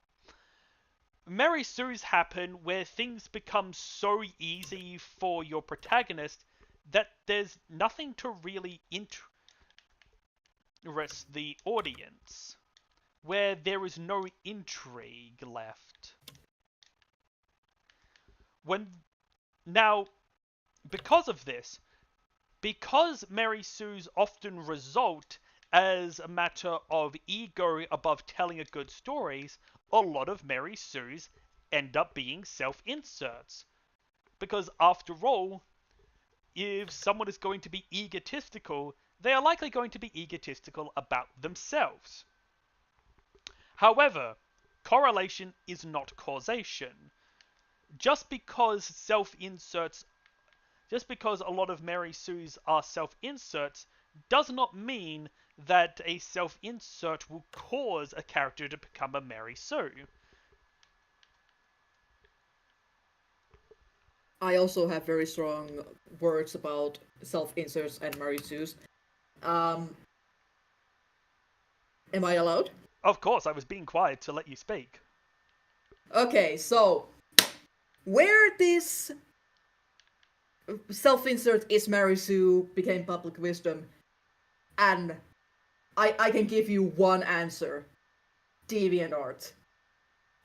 Speaker 1: Mary Sue's happen where things become so easy for your protagonist that there's nothing to really interest the audience, where there is no intrigue left. When now, because of this, because Mary Sue's often result as a matter of ego above telling a good stories, a lot of Mary Sue's end up being self-inserts. Because after all, if someone is going to be egotistical, they are likely going to be egotistical about themselves. However, correlation is not causation. Just because self-inserts Just because a lot of Mary Sue's are self-inserts does not mean that a self-insert will cause a character to become a Mary Sue.
Speaker 2: I also have very strong words about self-inserts and Mary Sue's. Um, am I allowed?
Speaker 1: Of course, I was being quiet to let you speak.
Speaker 2: Okay, so where this self-insert is Mary Sue became public wisdom, and I can give you one answer. DeviantArt.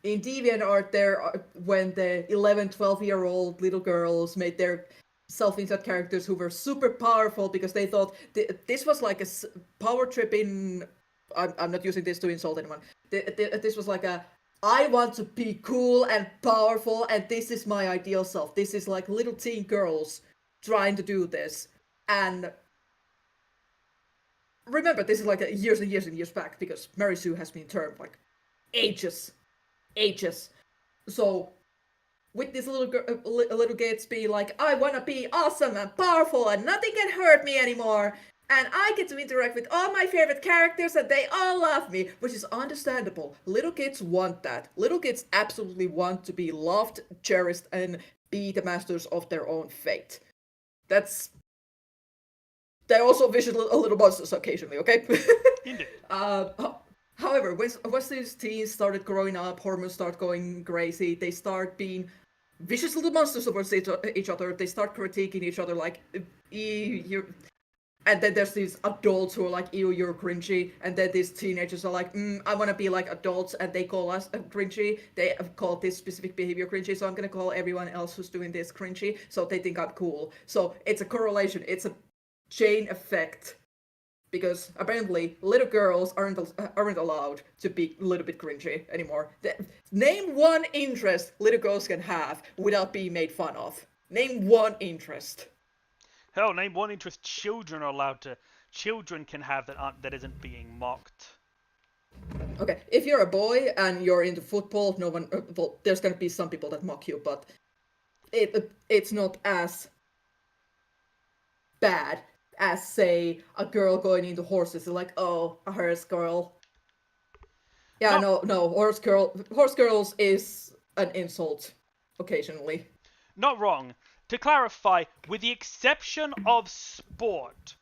Speaker 2: In DeviantArt, when the 11, 12-year-old little girls made their self-insert characters who were super powerful because they thought this was like a power trip in. I'm not using this to insult anyone. This was like a. I want to be cool and powerful, and this is my ideal self. This is like little teen girls trying to do this. And remember, this is like years and years and years back because Mary Sue has been termed like ages, ages. So with this little kids be like, I wanna be awesome and powerful and nothing can hurt me anymore. And I get to interact with all my favorite characters and they all love me, which is understandable. Little kids want that. Little kids absolutely want to be loved, cherished, and be the masters of their own fate. That's they're also visual a little monsters occasionally, okay?
Speaker 1: Indeed.
Speaker 2: However, once these teens started growing up, hormones start going crazy, they start being vicious little monsters towards each other. They start critiquing each other like, you're. And then there's these adults who are like, ew, you're cringy. And then these teenagers are like, I want to be like adults. And they call us cringy. They have called this specific behavior cringy. So I'm going to call everyone else who's doing this cringy. So they think I'm cool. So it's a correlation. It's a chain effect. Because apparently little girls aren't allowed to be a little bit cringy anymore. Name one interest little girls can have without being made fun of. Name one interest.
Speaker 1: Hell, name one interest children are allowed to. Children can have that isn't being mocked.
Speaker 2: Okay, if you're a boy and you're into football, no one. Well, there's gonna be some people that mock you, but it's not as bad as say a girl going into horses. They're like, oh, a horse girl. Yeah, no, horse girls is an insult occasionally.
Speaker 1: Not wrong. To clarify, with the exception of sport,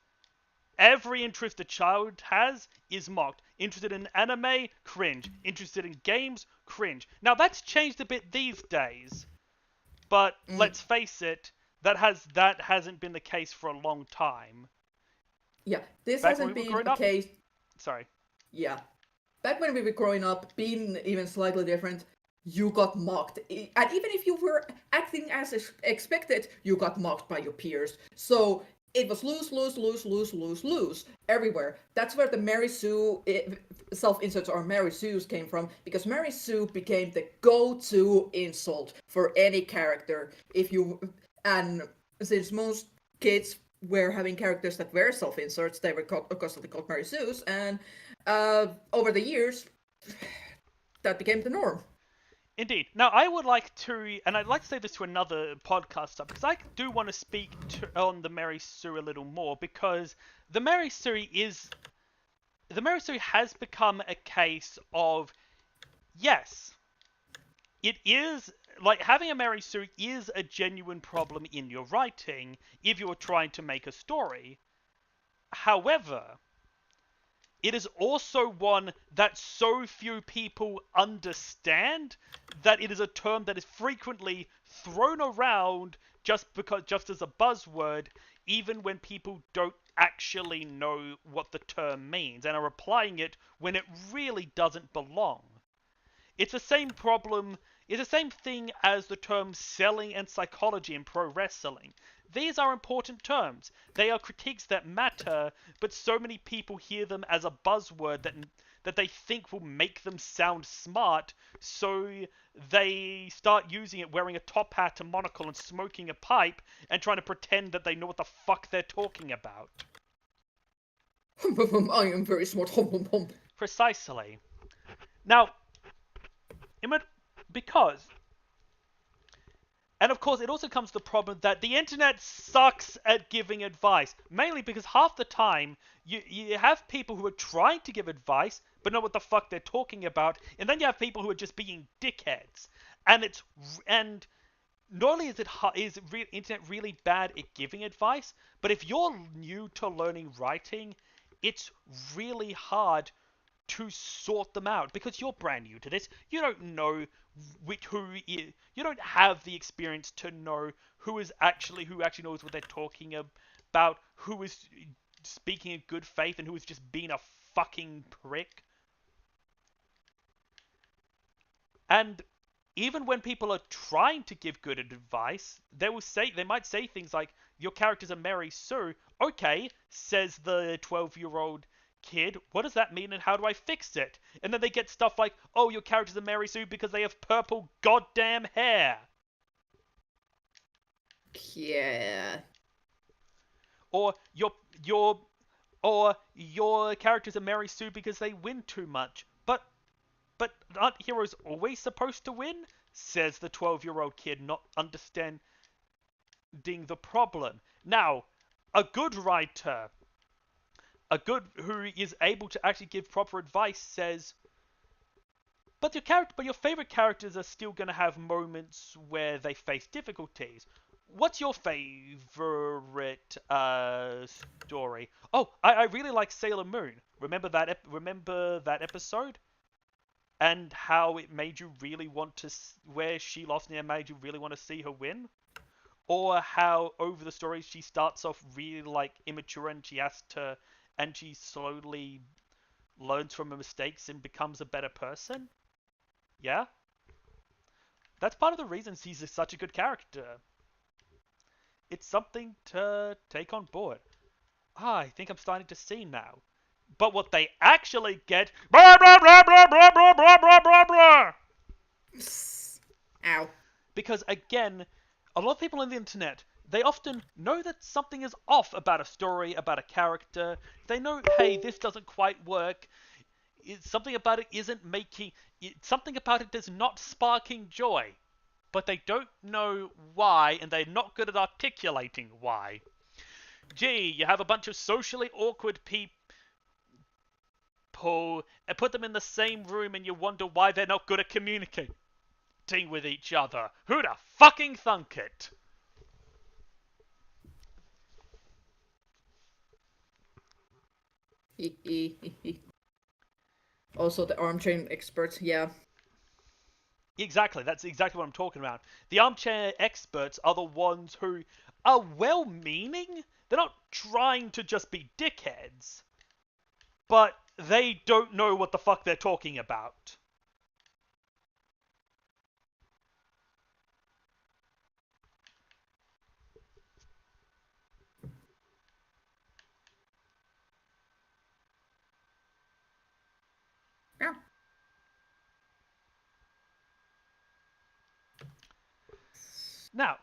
Speaker 1: every interest a child has is mocked. Interested in anime? Cringe. Interested in games? Cringe. Now that's changed a bit these days, but let's face it, that hasn't been the case for a long time.
Speaker 2: Yeah, this
Speaker 1: Back
Speaker 2: hasn't
Speaker 1: when we
Speaker 2: been
Speaker 1: were
Speaker 2: a
Speaker 1: growing up?
Speaker 2: case.
Speaker 1: Sorry.
Speaker 2: Yeah, back when we were growing up, being even slightly different, you got mocked. And even if you were acting as expected, you got mocked by your peers. So it was lose everywhere. That's where the Mary Sue self-insults or Mary Sue's came from, because Mary Sue became the go-to insult for any character. And since most kids were having characters that were self-inserts, they were constantly called Mary Sue's, and over the years, that became the norm.
Speaker 1: Indeed. Now, I would like to, and I'd like to say this to another podcast up, because I do want to speak on the Mary Sue a little more, because the Mary Sue has become a case of, yes, it is, like, having a Mary Sue is a genuine problem in your writing if you're trying to make a story. However, it is also one that so few people understand that it is a term that is frequently thrown around just as a buzzword, even when people don't actually know what the term means and are applying it when it really doesn't belong. It's the same problem, it's the same thing as the terms selling and psychology in pro wrestling. These are important terms. They are critiques that matter, but so many people hear them as a buzzword that they think will make them sound smart, so they start using it wearing a top hat, a monocle, and smoking a pipe, and trying to pretend that they know what the fuck they're talking about.
Speaker 2: I am very smart.
Speaker 1: Precisely. Now, because, and of course, it also comes to the problem that the internet sucks at giving advice. Mainly because half the time, you have people who are trying to give advice, but know what the fuck they're talking about. And then you have people who are just being dickheads. And not only is internet really bad at giving advice, but if you're new to learning writing, it's really hard to sort them out because you're brand new to this. You don't know you don't have the experience to know who actually knows what they're talking about, who is speaking in good faith and who is just being a fucking prick. And even when people are trying to give good advice, they might say things like, your character's a Mary Sue. Okay, says the 12-year-old kid, what does that mean and how do I fix it? And then they get stuff like, oh, your character's a Mary Sue because they have purple goddamn hair.
Speaker 2: Yeah.
Speaker 1: Or your Or your characters are Mary Sue because they win too much. But aren't heroes always supposed to win? Says the 12-year-old kid, not understanding the problem. Now, a good writer, who is able to actually give proper advice, says, but your favorite characters are still going to have moments where they face difficulties. What's your favorite story? Oh, I really like Sailor Moon. Remember that episode? And how it made you really want to, where she lost and it made you really want to see her win? Or how over the story she starts off really like immature and she slowly learns from her mistakes and becomes a better person? Yeah? That's part of the reason he's such a good character. It's something to take on board. I think I'm starting to see now. But what they actually get... Blah, blah, blah, blah, blah, blah, blah, blah, blah, blah.
Speaker 2: Ow.
Speaker 1: Because, again, a lot of people on the internet, they often know that something is off about a story, about a character. They know, hey, this doesn't quite work. Something about it isn't making... Something about it is not sparking joy. But they don't know why, and they're not good at articulating why. Gee, you have a bunch of socially awkward people and put them in the same room and you wonder why they're not good at communicating with each other. Who'd have fucking thunk it?
Speaker 2: Also, the armchair experts, yeah.
Speaker 1: Exactly, that's exactly what I'm talking about. The armchair experts are the ones who are well-meaning. They're not trying to just be dickheads. But they don't know what the fuck they're talking about.
Speaker 2: Yeah.
Speaker 1: Now,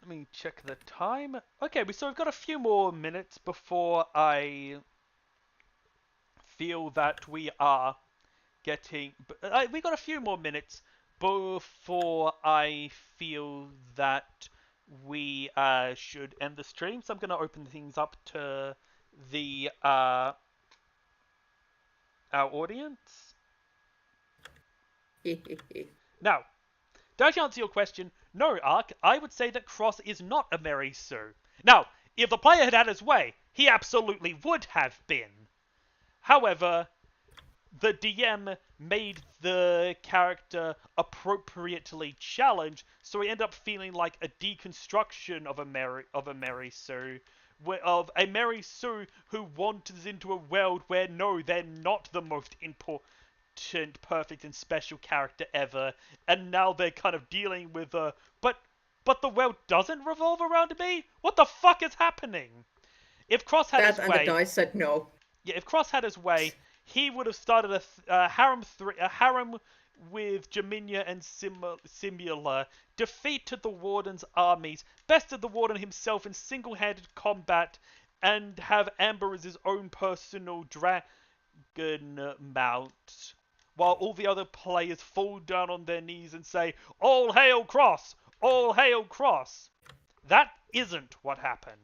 Speaker 1: let me check the time. Okay, so we've got a few more minutes before I feel that we are getting... we got a few more minutes before I feel that we should end the stream. So I'm going to open things up to the our audience. Now, to answer your question, no, Ark, I would say that Cross is not a Mary Sue. Now, if the player had had his way, he absolutely would have been. However, the DM made the character appropriately challenged, so he ended up feeling like a deconstruction of a Mary Sue, of a Mary Sue who wanders into a world where no, they're not the most important, perfect, and special character ever, and now they're kind of dealing with but the world doesn't revolve around me? What the fuck is happening? If Cross had his way...
Speaker 2: and the dice said no.
Speaker 1: Yeah, if Cross had his way, he would have started a harem with Jaminia and Simula, defeated the Warden's armies, bested the Warden himself in single-handed combat, and have Amber as his own personal dragon mount, while all the other players fall down on their knees and say, "All hail Cross! All hail Cross!" That isn't what happened.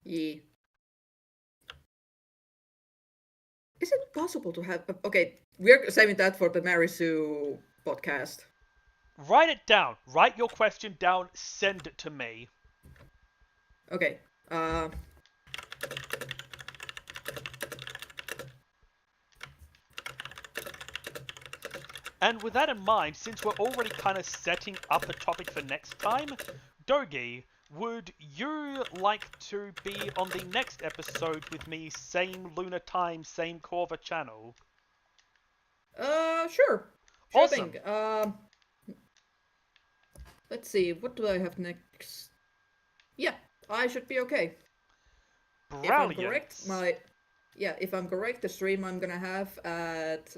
Speaker 2: Yeah. Is it possible to have... Okay, we're saving that for the Mary Sue podcast.
Speaker 1: Write it down. Write your question down. Send it to me.
Speaker 2: Okay.
Speaker 1: And with that in mind, since we're already kind of setting up a topic for next time, Dogi, would you like to be on the next episode with me, same Lunar time, same Corva channel?
Speaker 2: Sure.
Speaker 1: Awesome.
Speaker 2: Thing. Let's see, what do I have next? Yeah, I should be okay. if I'm correct,
Speaker 1: Brilliant.
Speaker 2: if I'm correct, the stream I'm gonna have at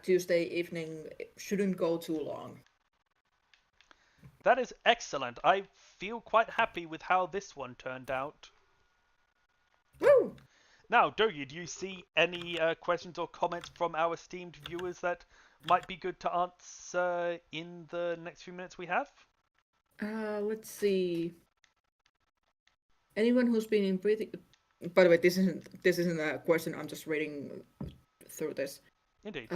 Speaker 2: Tuesday evening shouldn't go too long.
Speaker 1: That is excellent. I feel quite happy with how this one turned out.
Speaker 2: Woo!
Speaker 1: Now, Dogi, do you see any questions or comments from our esteemed viewers that might be good to answer in the next few minutes we have?
Speaker 2: Let's see. Anyone who's been in breathing. By the way, this isn't a question. I'm just reading through this.
Speaker 1: Indeed.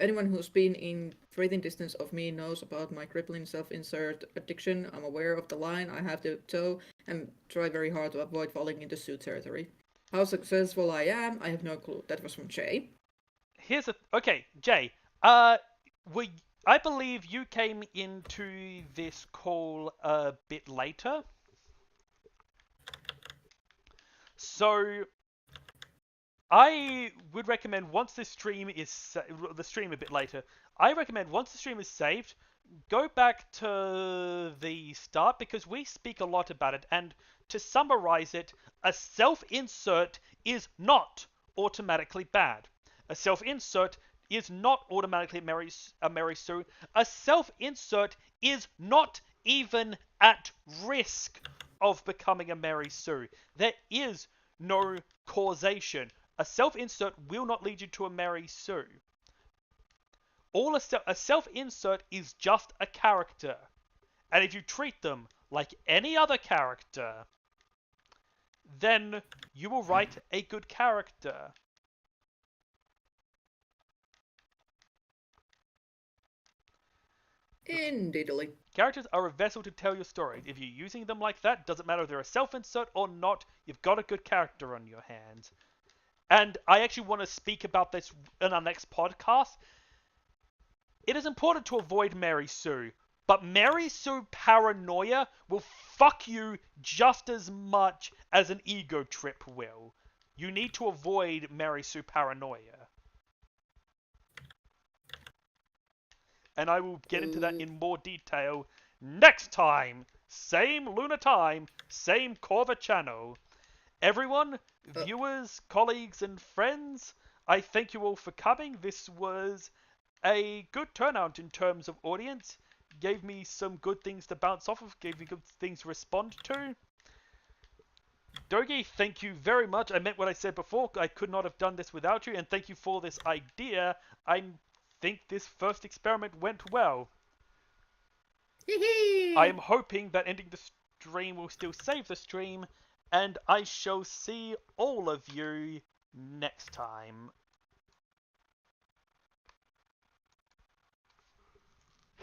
Speaker 2: Anyone who's been in breathing distance of me knows about my crippling self-insert addiction. I'm aware of the line I have to toe and try very hard to avoid falling into suit territory. How successful I am, I have no clue. That was from Jay.
Speaker 1: Okay, Jay. We I believe you came into this call a bit later. So I would recommend once the stream is the stream a bit later. I recommend once the stream is saved, go back to the start because we speak a lot about it. And to summarize it, a self-insert is not automatically bad. A self-insert is not automatically a Mary Sue. A self-insert is not even at risk of becoming a Mary Sue. There is no causation. A self-insert will not lead you to a Mary Sue. A self-insert is just a character. And if you treat them like any other character, then you will write a good character.
Speaker 2: Indeedly.
Speaker 1: Characters are a vessel to tell your story. If you're using them like that, doesn't matter if they're a self-insert or not, you've got a good character on your hands. And I actually want to speak about this in our next podcast. It is important to avoid Mary Sue, but Mary Sue paranoia will fuck you just as much as an ego trip will. You need to avoid Mary Sue paranoia. And I will get into that in more detail next time. Same Luna time, same Corva channel. Everyone, viewers, colleagues, and friends, I thank you all for coming. This was a good turnout in terms of audience. Gave me some good things to bounce off of, gave me good things to respond to. Dogi, thank you very much. I meant what I said before. I could not have done this without you, and thank you for this idea. I think this first experiment went well. I am hoping that ending the stream will still save the stream, and I shall see all of you next time.